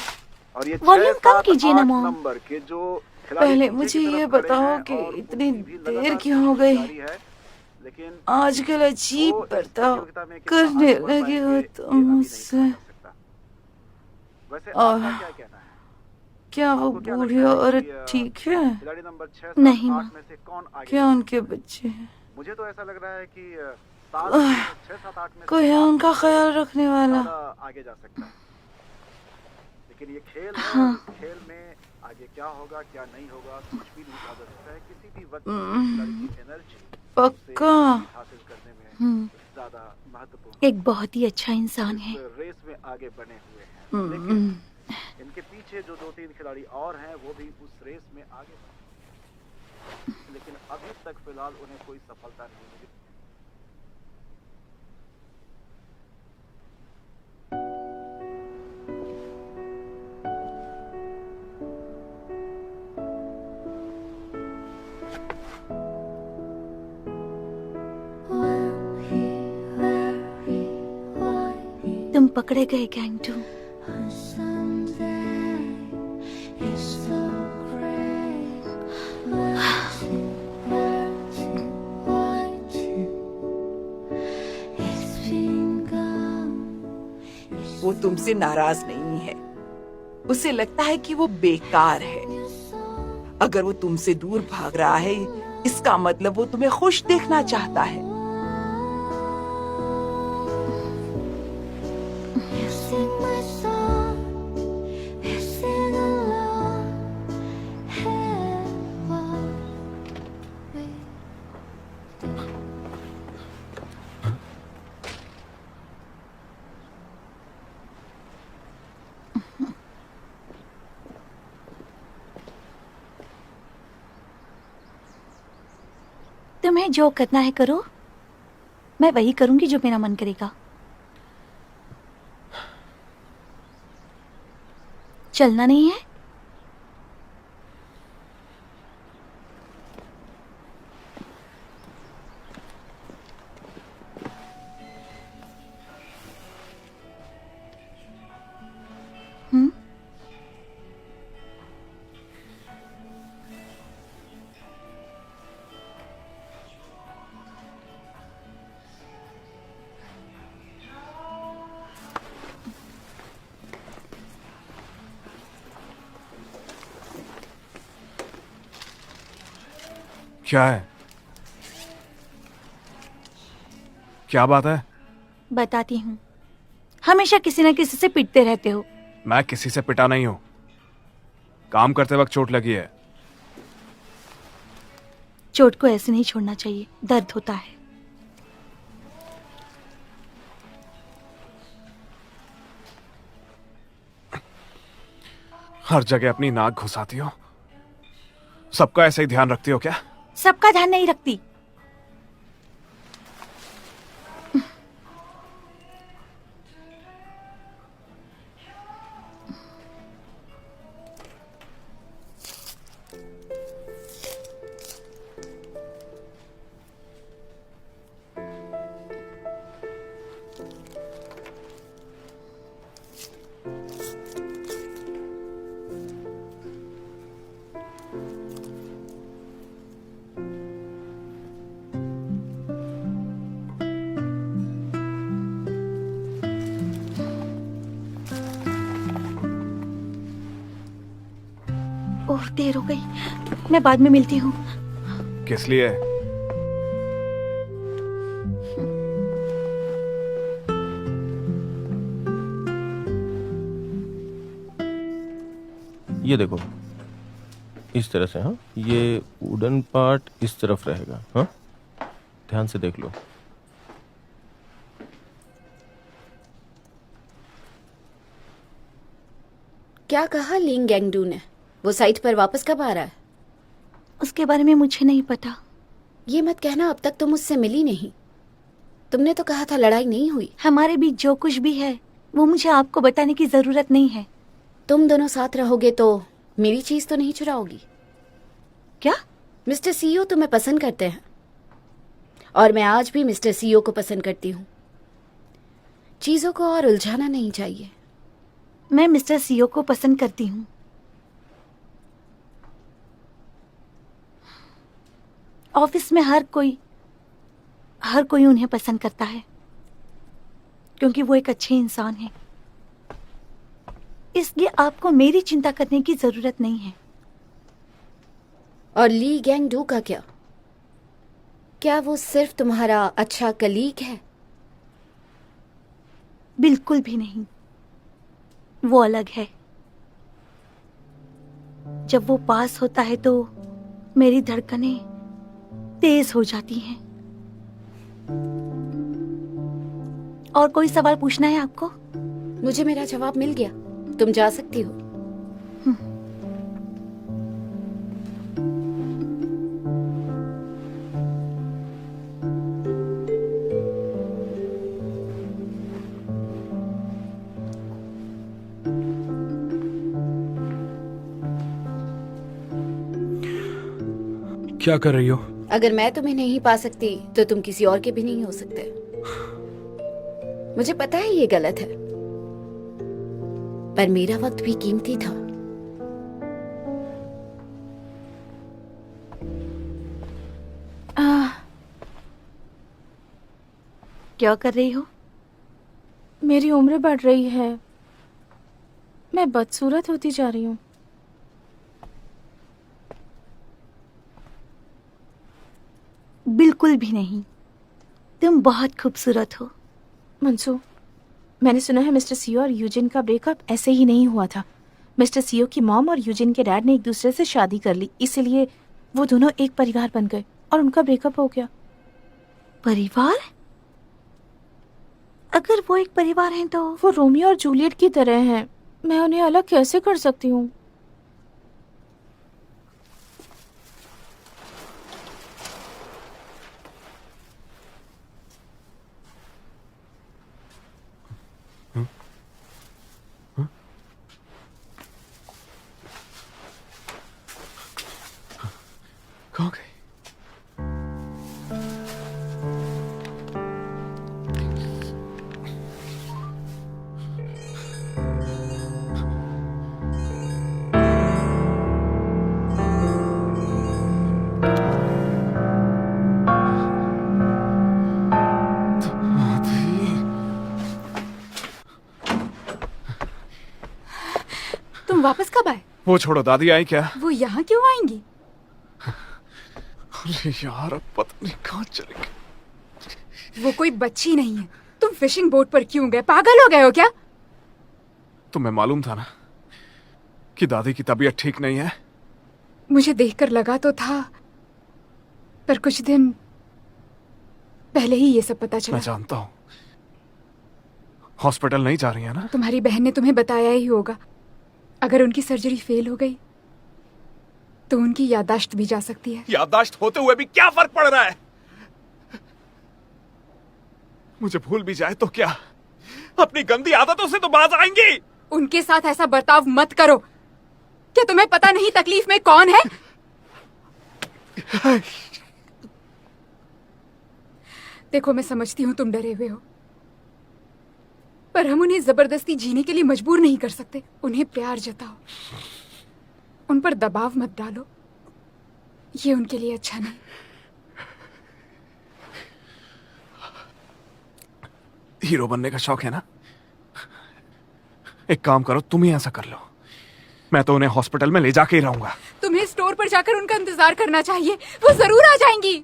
Speaker 11: और ये
Speaker 7: वॉल्यूम कम कीजिए ना मॉम।
Speaker 11: नंबर के जो खिलाड़ी
Speaker 12: पहले
Speaker 11: पीछे
Speaker 12: मुझे
Speaker 11: की तरफ
Speaker 12: ये
Speaker 11: खड़े
Speaker 12: बताओ
Speaker 11: हैं
Speaker 12: कि
Speaker 11: और
Speaker 12: इतनी
Speaker 11: उनकी भी
Speaker 12: देर
Speaker 11: लगातार
Speaker 12: क्यों हो गई?
Speaker 11: जारी है, लेकिन
Speaker 12: आजकल अजीब
Speaker 11: वो इस
Speaker 12: बर्ताव
Speaker 11: प्रतियोगिता में कितना
Speaker 12: करने
Speaker 11: आगे बढ़
Speaker 12: लगे हो
Speaker 11: पाएंगे,
Speaker 12: तुम
Speaker 11: ये अभी नहीं
Speaker 12: मुझसे।
Speaker 11: कहा जा सकता। वैसे
Speaker 12: और
Speaker 11: आपका क्या कहना है?
Speaker 12: क्या वो
Speaker 11: आपको क्या
Speaker 12: बूढ़ी
Speaker 11: लगता है
Speaker 12: औरत
Speaker 11: कि,
Speaker 12: ठीक है?
Speaker 11: खिलाड़ी नंबर 6,
Speaker 7: नहीं,
Speaker 11: 7,
Speaker 7: माँ।
Speaker 11: 8 में से कौन आगे
Speaker 12: क्या
Speaker 11: जा
Speaker 12: उनके
Speaker 11: सकता है?
Speaker 12: बच्चे हैं?
Speaker 11: मुझे तो ऐसा लग रहा है कि
Speaker 12: आह,
Speaker 11: 6, 7, 8 में से
Speaker 12: कोई है
Speaker 11: आप
Speaker 12: उनका ख्याल रखने वाला?
Speaker 11: ज्यादा आगे जा सकता है। लेकिन ये खेल है,
Speaker 7: हाँ।
Speaker 11: और इस खेल में आगे क्या होगा क्या नहीं होगा कुछ भी नहीं कहा जा सकता है। किसी भी वक्त खिलाड़ी की एनर्जी
Speaker 12: पक्का।
Speaker 11: हासिल करने में
Speaker 7: हम्म,
Speaker 11: ज्यादा महत्वपूर्ण
Speaker 7: एक बहुत ही अच्छा इंसान है।
Speaker 11: इस रेस में आगे बने हुए हैं, लेकिन इनके पीछे जो 2-3 खिलाड़ी और हैं वो भी उस रेस में आगे बढ़े, लेकिन अभी तक फिलहाल उन्हें कोई सफलता नहीं मिली।
Speaker 7: तुम पकड़े गए गैंग टू।
Speaker 12: वो तुमसे नाराज नहीं है। उसे लगता है कि वो बेकार है। अगर वो तुमसे दूर भाग रहा है, इसका मतलब वो तुम्हें खुश देखना चाहता है।
Speaker 7: तुम्हें जो करना है करो, मैं वही करूंगी जो मेरा मन करेगा। चलना नहीं है? हम्म,
Speaker 2: क्या है? क्या बात है?
Speaker 7: बताती हूँ। हमेशा किसी न किसी से पिटते रहते हो।
Speaker 2: मैं किसी से पिटा नहीं हूं। काम करते वक्त चोट लगी है।
Speaker 7: चोट को ऐसे नहीं छोड़ना चाहिए, दर्द होता है।
Speaker 2: हर जगह अपनी नाक घुसाती हो। सबका ऐसे ही ध्यान रखती हो क्या?
Speaker 7: सबका ध्यान नहीं रखती। ओह देर हो गई, मैं बाद में मिलती हूँ।
Speaker 2: किस लिए?
Speaker 9: ये देखो, इस तरह से। हाँ, ये वुडन पार्ट इस तरफ रहेगा। हाँ, ध्यान से देख लो।
Speaker 10: क्या कहा लिंग गैंगडू ने? वो साइट पर वापस कब आ रहा है?
Speaker 7: उसके बारे में मुझे नहीं पता।
Speaker 10: ये मत कहना अब तक तुम मुझसे मिली नहीं। तुमने तो कहा था लड़ाई नहीं हुई।
Speaker 7: हमारे बीच जो कुछ भी है वो मुझे आपको बताने की जरूरत नहीं है।
Speaker 10: तुम दोनों साथ रहोगे तो मेरी चीज तो नहीं चुराओगी?
Speaker 7: क्या?
Speaker 10: मिस्टर सीईओ तुम्हें पसंद करते हैं और मैं आज भी मिस्टर सीईओ को पसंद करती हूँ। चीजों को और उलझाना नहीं चाहिए।
Speaker 7: मैं मिस्टर सीईओ को पसंद करती हूँ। ऑफिस में हर कोई उन्हें पसंद करता है क्योंकि वो एक अच्छे इंसान है। इसलिए आपको मेरी चिंता करने की जरूरत नहीं है।
Speaker 10: और ली गैंगडू का क्या? क्या वो सिर्फ तुम्हारा अच्छा कलीग है?
Speaker 7: बिल्कुल भी नहीं, वो अलग है। जब वो पास होता है तो मेरी धड़कनें तेज हो जाती हैं। और कोई सवाल पूछना है आपको?
Speaker 10: मुझे मेरा जवाब मिल गया, तुम जा सकती हो।
Speaker 8: क्या कर रही हो?
Speaker 10: अगर मैं तुम्हें नहीं पा सकती तो तुम किसी और के भी नहीं हो सकते। मुझे पता है ये गलत है, पर मेरा वक्त भी कीमती था।
Speaker 7: क्या कर रही हो?
Speaker 13: मेरी उम्र बढ़ रही है, मैं बदसूरत होती जा रही हूँ।
Speaker 7: बिल्कुल भी नहीं, तुम बहुत खूबसूरत हो।
Speaker 13: मंसू, मैंने सुना है मिस्टर सीओ और यूजिन का ब्रेकअप ऐसे ही नहीं हुआ था। मिस्टर सीओ की मॉम और यूजिन के डैड ने एक दूसरे से शादी कर ली, इसीलिए वो दोनों एक परिवार बन गए और उनका ब्रेकअप हो गया।
Speaker 7: परिवार? अगर वो एक परिवार हैं तो
Speaker 13: वो रोमियो और जूलियट की तरह हैं। मैं उन्हें अलग कैसे कर सकती हूँ?
Speaker 2: कहाँ गई?
Speaker 3: तुम वापस कब आए?
Speaker 2: वो छोड़ो, दादी आई क्या?
Speaker 3: वो यहाँ क्यों आएंगी?
Speaker 2: अरे यार, अब पता नहीं कहाँ चले गए।
Speaker 3: वो कोई बच्ची नहीं है। तुम फिशिंग बोट पर क्यों गए? पागल हो गए हो क्या?
Speaker 2: तुम्हें मालूम था ना कि दादी की तबीयत ठीक नहीं है।
Speaker 3: मुझे देखकर लगा तो था, पर कुछ दिन पहले ही ये सब पता चला।
Speaker 2: मैं जानता हूँ। हॉस्पिटल नहीं जा रही है ना?
Speaker 3: तुम्हारी बहन ने तुम्हें बताया ही होगा। अगर उनकी सर्जरी फेल हो गई तो उनकी याददाश्त भी जा सकती है।
Speaker 2: याददाश्त होते हुए भी क्या फर्क पड़ रहा है? मुझे भूल भी जाए तो क्या? अपनी गंदी आदतों से तो बाज आएंगी।
Speaker 3: उनके साथ ऐसा बर्ताव मत करो। क्या तुम्हें पता नहीं तकलीफ में कौन है? देखो, मैं समझती हूँ तुम डरे हुए हो, पर हम उन्हें जबरदस्ती जीने के लिए मजबूर नहीं कर सकते। उन्हें प्यार जताओ, उन पर दबाव मत डालो। ये उनके लिए अच्छा नहीं।
Speaker 2: हीरो बनने का शौक है ना? एक काम करो, तुम ही ऐसा कर लो। मैं तो उन्हें हॉस्पिटल में ले जाके ही रहूंगा।
Speaker 3: तुम्हें स्टोर पर जाकर उनका इंतजार करना चाहिए, वो जरूर आ जाएंगी।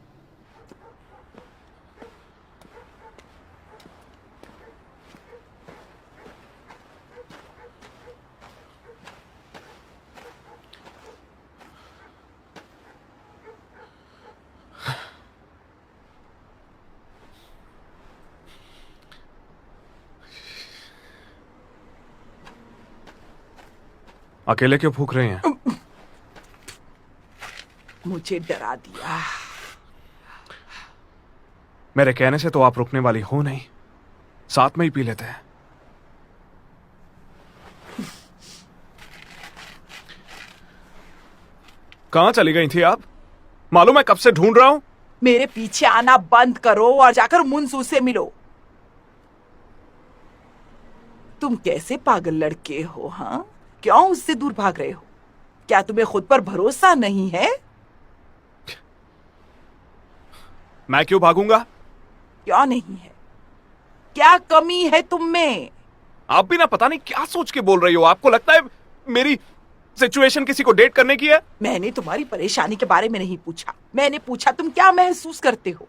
Speaker 2: अकेले क्यों फूक रहे हैं?
Speaker 12: मुझे डरा दिया।
Speaker 2: मेरे कहने से तो आप रुकने वाली हो नहीं, साथ में ही पी लेते हैं। कहां चली गई थी आप? मालूम है कब से ढूंढ रहा हूं।
Speaker 12: मेरे पीछे आना बंद करो और जाकर मुंसू से मिलो। तुम कैसे पागल लड़के हो? हाँ, क्यों उससे दूर भाग रहे हो? क्या तुम्हें खुद पर भरोसा नहीं है?
Speaker 2: मैं क्यों भागूंगा?
Speaker 12: क्यों नहीं है? क्या कमी है तुम में?
Speaker 2: आप भी ना पता नहीं क्या सोच के बोल रही हो। आपको लगता है मेरी सिचुएशन किसी को डेट करने की है?
Speaker 12: मैंने तुम्हारी परेशानी के बारे में नहीं पूछा, मैंने पूछा तुम क्या महसूस करते हो।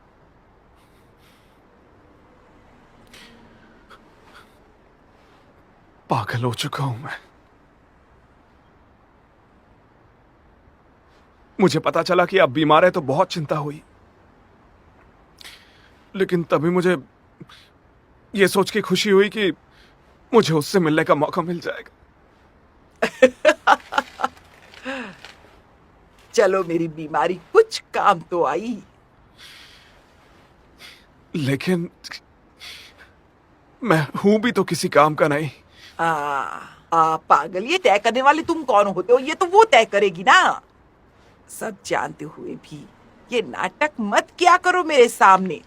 Speaker 2: पागल हो चुका हूं मैं। मुझे पता चला कि आप बीमार है तो बहुत चिंता हुई, लेकिन तभी मुझे यह सोच के खुशी हुई कि मुझे उससे मिलने का मौका मिल जाएगा।
Speaker 12: चलो, मेरी बीमारी कुछ काम तो आई।
Speaker 2: लेकिन मैं हूं भी तो किसी काम का नहीं।
Speaker 12: पागल, ये तय करने वाले तुम कौन होते हो? ये तो वो तय करेगी ना। सब जानते हुए भी ये नाटक मत किया करो मेरे सामने।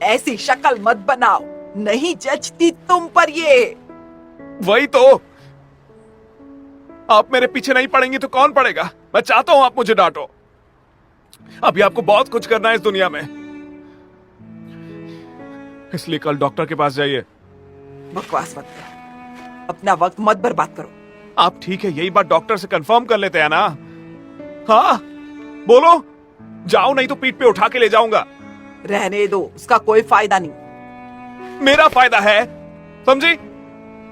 Speaker 12: ऐसी शक्ल मत बनाओ, नहीं जचती तुम पर ये।
Speaker 2: वही तो, आप मेरे पीछे नहीं पड़ेंगी तो कौन पड़ेगा? मैं चाहता हूं आप मुझे डांटो। अभी आपको बहुत कुछ करना है इस दुनिया में, इसलिए कल डॉक्टर के पास जाइए।
Speaker 12: बकवास मत करो, अपना वक्त मत बर्बाद करो।
Speaker 2: आप ठीक है, यही बात डॉक्टर से कंफर्म कर लेते हैं ना? हाँ बोलो, जाओ नहीं तो पीठ पे उठा के ले जाऊंगा।
Speaker 12: रहने दो, उसका कोई फायदा नहीं।
Speaker 2: मेरा फायदा है, समझी?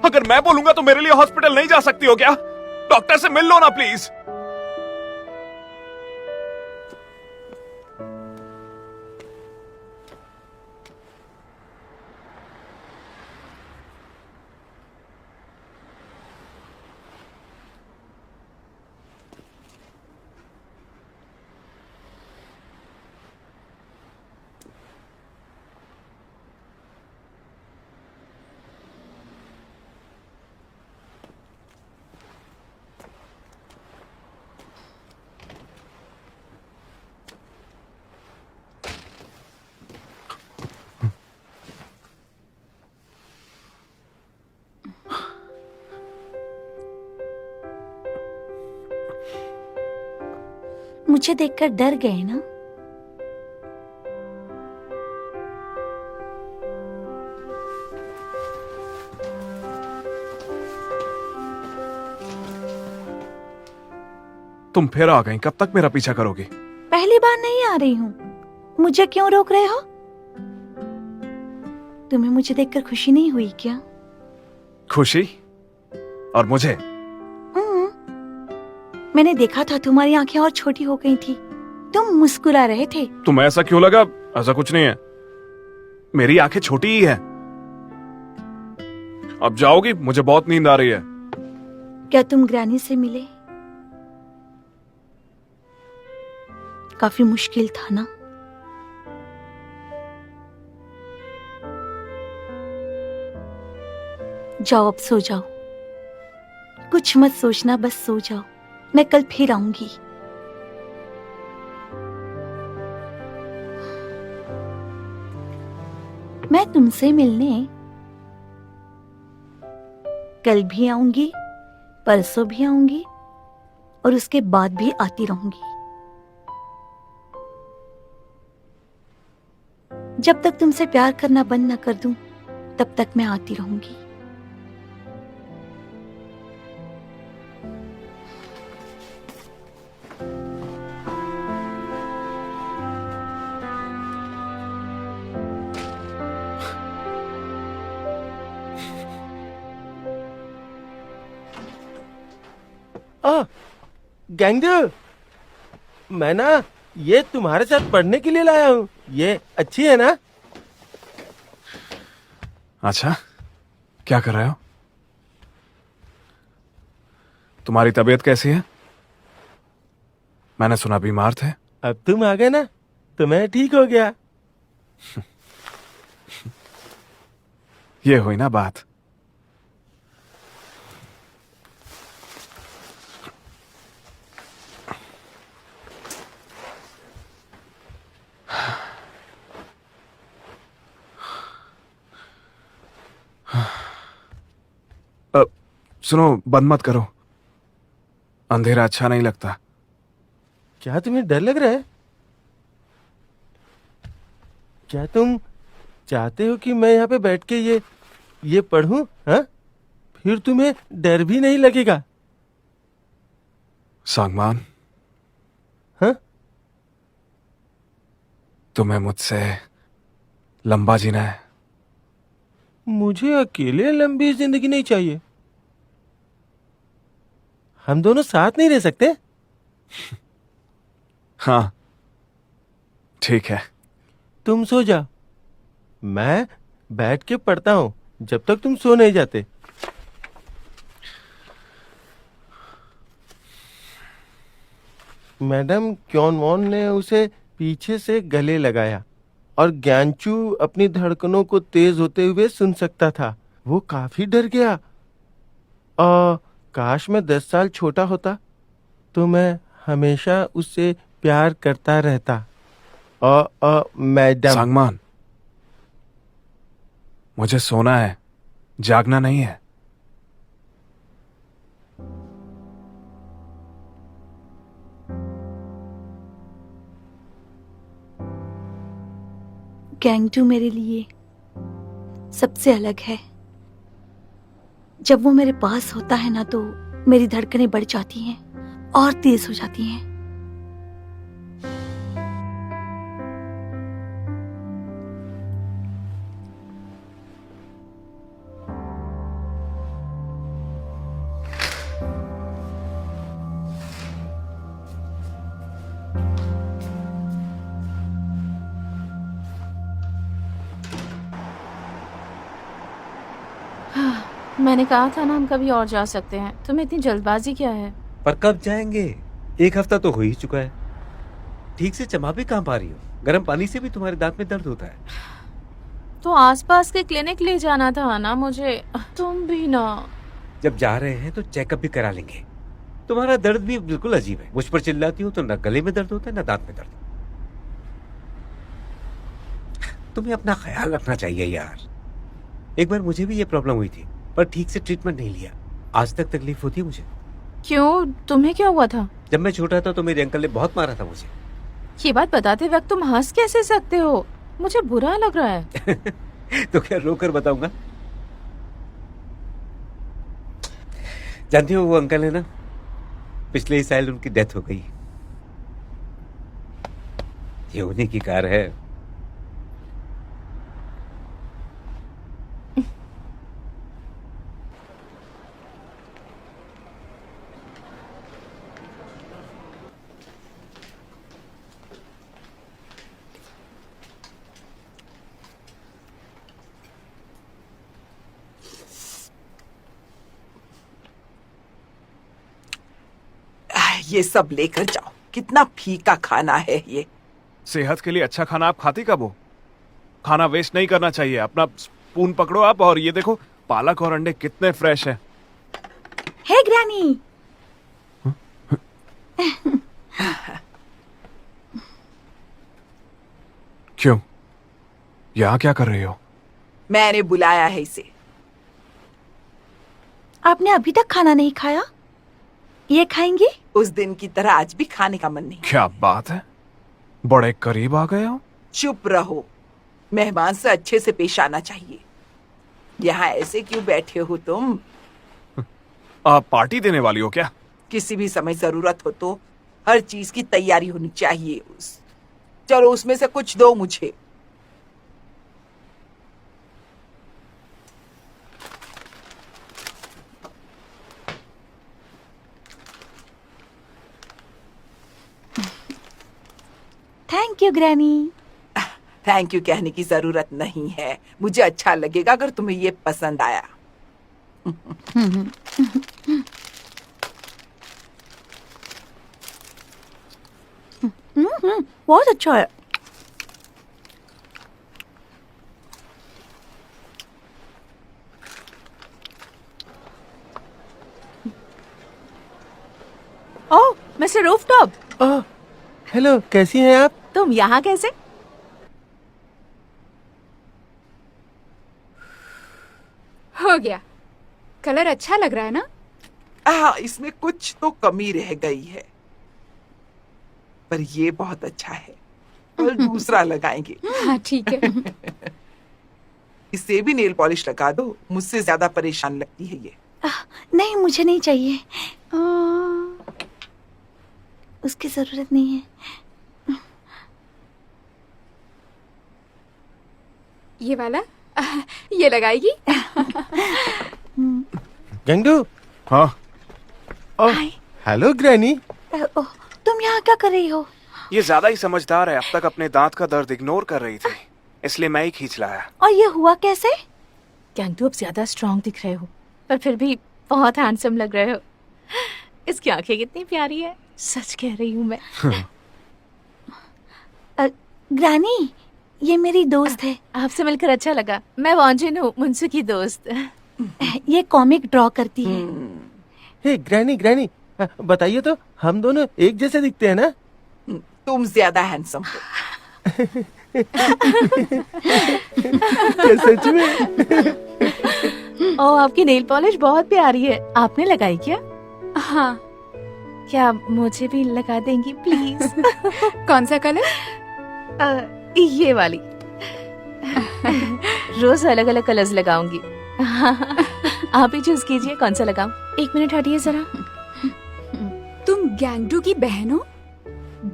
Speaker 2: अगर मैं बोलूंगा तो मेरे लिए हॉस्पिटल नहीं जा सकती हो क्या? डॉक्टर से मिल लो ना प्लीज।
Speaker 7: मुझे देखकर डर गए ना?
Speaker 2: तुम फिर आ गई, कब तक मेरा पीछा करोगी?
Speaker 7: पहली बार नहीं आ रही हूँ, मुझे क्यों रोक रहे हो? तुम्हें मुझे देखकर खुशी नहीं हुई क्या?
Speaker 2: खुशी? और मुझे?
Speaker 7: मैंने देखा था तुम्हारी आंखें और छोटी हो गई थी, तुम मुस्कुरा रहे थे।
Speaker 2: तुम्हें ऐसा क्यों लगा? ऐसा कुछ नहीं है, मेरी आंखें छोटी ही है। अब जाओगी? मुझे बहुत नींद आ रही है।
Speaker 7: क्या तुम ग्रैनी से मिले? काफी मुश्किल था ना? जाओ, अब सो जाओ, कुछ मत सोचना, बस सो जाओ। मैं कल फिर आऊंगी। मैं तुमसे मिलने कल भी आऊंगी, परसों भी आऊंगी और उसके बाद भी आती रहूंगी। जब तक तुमसे प्यार करना बंद न कर दूं, तब तक मैं आती रहूंगी।
Speaker 9: गैंगडू, मैं ना ये तुम्हारे साथ पढ़ने के लिए लाया हूँ। ये अच्छी है ना?
Speaker 2: अच्छा, क्या कर रहे हो? तुम्हारी तबीयत कैसी है? मैंने सुना बीमार थे।
Speaker 9: अब तुम आ गए ना तो मैं ठीक हो गया।
Speaker 2: ये हुई ना बात। सुनो, बंद मत करो, अंधेरा अच्छा नहीं लगता।
Speaker 9: क्या तुम्हें डर लग रहा है? क्या तुम चाहते हो कि मैं यहाँ पे बैठ के ये पढ़ूं? हाँ, फिर तुम्हें डर भी नहीं लगेगा।
Speaker 2: सांगमान,
Speaker 9: हाँ?
Speaker 2: तुम्हें मुझसे लंबा जीना है।
Speaker 9: मुझे अकेले लंबी जिंदगी नहीं चाहिए। हम दोनों साथ नहीं रह सकते?
Speaker 2: हाँ, ठीक है।
Speaker 9: तुम सो जाओ, मैं बैठ के पढ़ता हूँ जब तक तुम सो नहीं जाते। मैडम क्योनवॉन ने उसे पीछे से गले लगाया और ज्ञानचू अपनी धड़कनों को तेज होते हुए सुन सकता था। वो काफी डर गया। काश मैं 10 साल छोटा होता तो मैं हमेशा उससे प्यार करता रहता। मैडम।
Speaker 2: सांगमान, मुझे सोना है, जागना नहीं है।
Speaker 7: गैंगटू मेरे लिए सबसे अलग है। जब वो मेरे पास होता है ना तो मेरी धड़कनें बढ़ जाती हैं और तेज हो जाती हैं।
Speaker 13: मैंने कहा था ना हम कभी और जा सकते हैं। तुम्हें इतनी जल्दबाजी क्या है?
Speaker 6: पर कब जाएंगे? 1 हफ्ता तो हो ही चुका है। ठीक से चमा भी कहाँ पा रही हो? गर्म पानी से भी तुम्हारे दांत में दर्द होता है।
Speaker 13: तो आसपास के क्लिनिक ले जाना था ना मुझे। तुम भी ना।
Speaker 6: जब जा रहे हैं तो चेकअप भी करा लेंगे। तुम्हारा दर्द भी बिल्कुल अजीब है। मुझ पर चिल्लाती हो तो न गले में दर्द होता है न दांत में दर्द। तुम्हें अपना ख्याल रखना चाहिए यार। एक बार मुझे भी ये प्रॉब्लम हुई थी पर ठीक से ट्रीटमेंट नहीं लिया। आज तक तकलीफ होती है मुझे।
Speaker 13: क्यों, तुम्हें क्या हुआ था?
Speaker 6: जब मैं छोटा था तो मेरे अंकल ने बहुत मारा था मुझे।
Speaker 13: ये बात बताते वक्त तुम हंस कैसे सकते हो? मुझे बुरा लग रहा है।
Speaker 6: तो क्या रोकर बताऊंगा? जानती हो वो अंकल है ना, पिछले ही साल उनकी डेथ हो गई। ये उन्हीं की कार है।
Speaker 12: ये सब लेकर जाओ। कितना फीका खाना है ये।
Speaker 2: सेहत के लिए अच्छा खाना आप खाती कब हो? खाना वेस्ट नहीं करना चाहिए। अपना स्पून पकड़ो आप और ये देखो पालक और अंडे कितने फ्रेश हैं।
Speaker 7: हे ग्रैनी।
Speaker 2: क्यों? यहाँ क्या कर रही हो?
Speaker 12: मैंने बुलाया है इसे।
Speaker 7: आपने अभी तक खाना नहीं खाया? ये खाएंगे?
Speaker 12: उस दिन की तरह आज भी खाने का मन नहीं।
Speaker 2: क्या बात है, बड़े करीब आ गए हो।
Speaker 12: चुप रहो। मेहमान से अच्छे से पेश आना चाहिए। यहाँ ऐसे क्यों बैठे हो तुम?
Speaker 2: आप पार्टी देने वाली हो क्या?
Speaker 12: किसी भी समय जरूरत हो तो हर चीज की तैयारी होनी चाहिए। चलो उसमें से कुछ दो मुझे।
Speaker 7: Thank you granny.
Speaker 12: Thank you कहने की जरूरत नहीं है, मुझे अच्छा लगेगा अगर तुम्हें ये पसंद आया।
Speaker 7: बहुत अच्छा है।
Speaker 13: ओह मिस्टर रूफटॉप,
Speaker 9: हेलो, कैसी हैं आप?
Speaker 13: तुम यहाँ कैसे?
Speaker 3: हो गया। कलर अच्छा लग रहा है ना?
Speaker 12: इसमें कुछ तो कमी रह गई है, पर ये बहुत अच्छा है। कल दूसरा लगाएंगे।
Speaker 3: हाँ ठीक है।
Speaker 12: इसे भी नेल पॉलिश लगा दो, मुझसे ज्यादा परेशान लगती है ये।
Speaker 7: नहीं, मुझे नहीं चाहिए। उसकी जरूरत नहीं है।
Speaker 3: ये वाला ये लगाएगी?
Speaker 9: गंगू।
Speaker 2: हाँ।
Speaker 9: Hello granny.
Speaker 7: तुम यहाँ क्या कर रही हो?
Speaker 2: ये ज्यादा ही समझदार है, अब तक अपने दांत का दर्द इग्नोर कर रही थी, इसलिए मैं ही खींच लाया।
Speaker 7: और ये हुआ कैसे?
Speaker 13: गैंगटू अब ज्यादा स्ट्रांग दिख रहे हो, पर फिर भी बहुत हैंडसम लग रहे हो। इसकी आंखें कितनी प्यारी है, सच कह रही हूँ मैं।
Speaker 7: ग्रानी, ये मेरी दोस्त है।
Speaker 13: आपसे मिलकर अच्छा लगा। मैं वांजिन हूँ, मुंसू की दोस्त।
Speaker 7: ये कॉमिक ड्रॉ करती है।
Speaker 9: हे ग्रैनी, ग्रैनी, बताइए तो, हम दोनों एक जैसे दिखते हैं ना?
Speaker 12: तुम ज्यादा हैंडसम हो।
Speaker 9: क्या सच में?
Speaker 13: ओह, आपकी नेल पॉलिश बहुत प्यारी है। आपने लगाई क्या?
Speaker 3: हाँ।
Speaker 13: क्या मुझे भी लगा देंगी प्लीज?
Speaker 3: कौन सा कलर?
Speaker 13: ये वाली। रोज अलग अलग कलर्स लगाऊंगी। आप ही चूज कीजिए कौन सा लगाऊं। 1 मिनट हटिए जरा।
Speaker 3: तुम गैंगडू की बहन हो?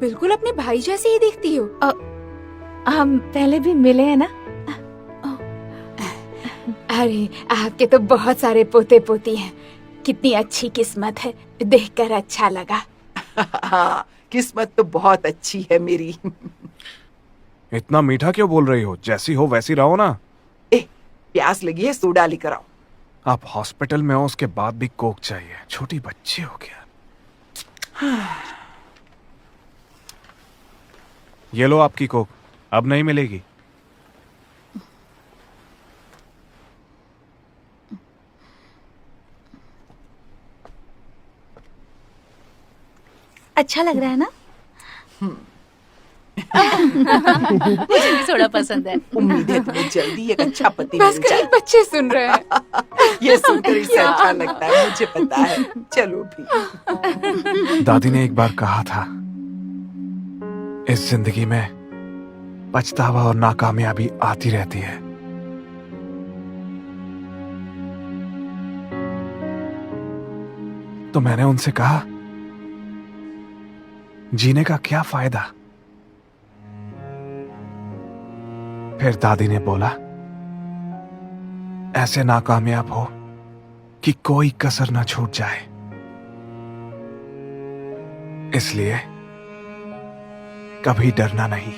Speaker 3: बिल्कुल अपने भाई जैसे ही दिखती हो।
Speaker 13: हम पहले भी मिले हैं ना?
Speaker 3: अरे आपके तो बहुत सारे पोते पोती हैं। कितनी अच्छी किस्मत है, देखकर अच्छा लगा।
Speaker 12: हाँ, किस्मत तो बहुत अच्छी है मेरी।
Speaker 2: इतना मीठा क्यों बोल रही हो? जैसी हो वैसी रहो ना।
Speaker 12: प्यास लगी है, सोडा लेकर आओ।
Speaker 2: आप हॉस्पिटल में हो, उसके बाद भी कोक चाहिए? छोटी बच्ची हो क्या? ये लो आपकी कोक, अब नहीं मिलेगी।
Speaker 7: अच्छा लग रहा है ना?
Speaker 13: मुझे भी थोड़ा पसंद है।
Speaker 12: उम्मीद है तुम्हें जल्दी एक अच्छा पति
Speaker 3: बस
Speaker 12: मिल
Speaker 3: कहीं
Speaker 12: जाए।
Speaker 3: बच्चे सुन रहे हैं।
Speaker 12: ये सुनकर इसे अच्छा लगता है, मुझे पता है। चलो भी।
Speaker 2: दादी ने एक बार कहा था, इस जिंदगी में पछतावा और नाकामयाबी आती रहती है, तो मैंने उनसे कहा, जीने का क्या फायदा? फिर दादी ने बोला, ऐसे नाकामयाब हो कि कोई कसर ना छूट जाए। इसलिए कभी डरना नहीं।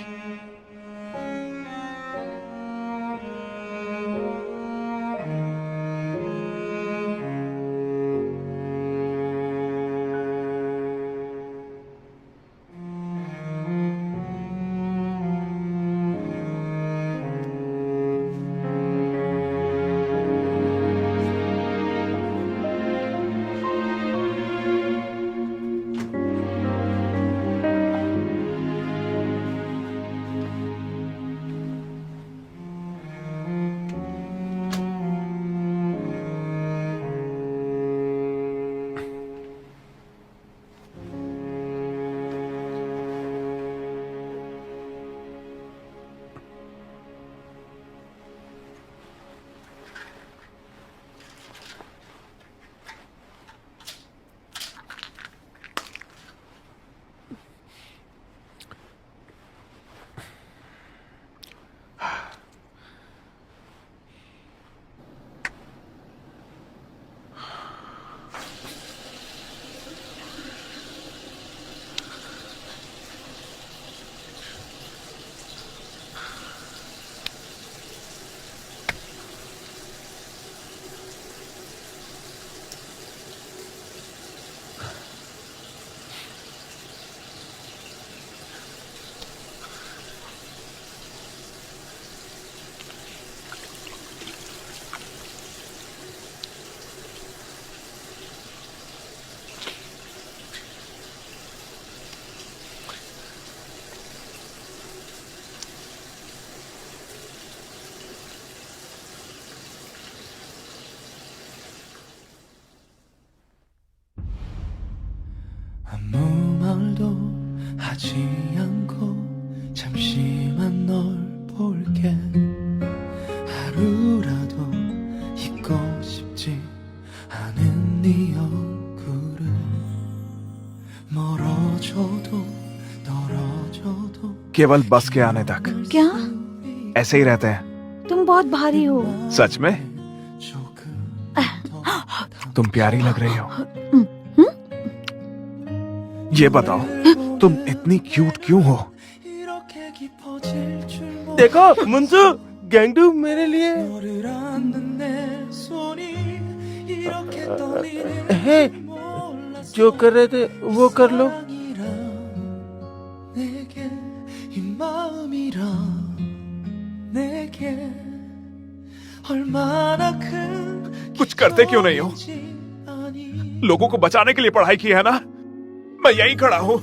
Speaker 1: 말도 하지 않고 잠시만 널 볼게 하루라도 잊고 싶지 않은 네 얼굴을 멀어져도 떨어져도
Speaker 2: केवल बस के आने तक
Speaker 7: क्या?
Speaker 2: ऐसे ही रहते हैं।
Speaker 7: तुम बहुत भारी हो।
Speaker 2: सच में तुम प्यारी लग रही हो। ये बताओ तुम इतनी क्यूट क्यों हो?
Speaker 1: 이렇게 깊어질 줄
Speaker 9: देखो मुंसू, गैंगडू मेरे लिए
Speaker 1: 너를 안는 내 손이 이렇게 떨리는
Speaker 9: है। जो कर रहे थे वो कर लो।
Speaker 1: 내게 이 마음이란 내게 얼마나 큰
Speaker 2: कुछ करते क्यों नहीं हो?
Speaker 1: 아니
Speaker 2: लोगों को बचाने के लिए पढ़ाई की है ना? मैं यहीं खड़ा हूँ,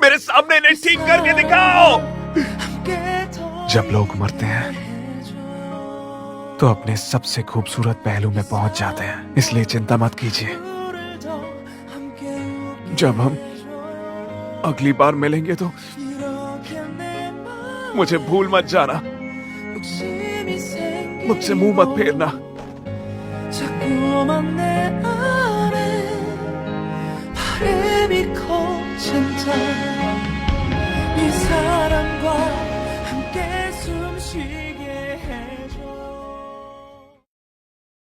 Speaker 2: मेरे सामने इन्हें ठीक करके दिखाओ। जब लोग मरते हैं तो अपने सबसे खूबसूरत पहलू में पहुंच जाते हैं, इसलिए चिंता मत कीजिए। जब हम अगली बार मिलेंगे तो मुझे भूल मत जाना, मुझसे मुंह मत फेरना।
Speaker 1: 자꾸만 내 안에 바람이 커진다 이 사람과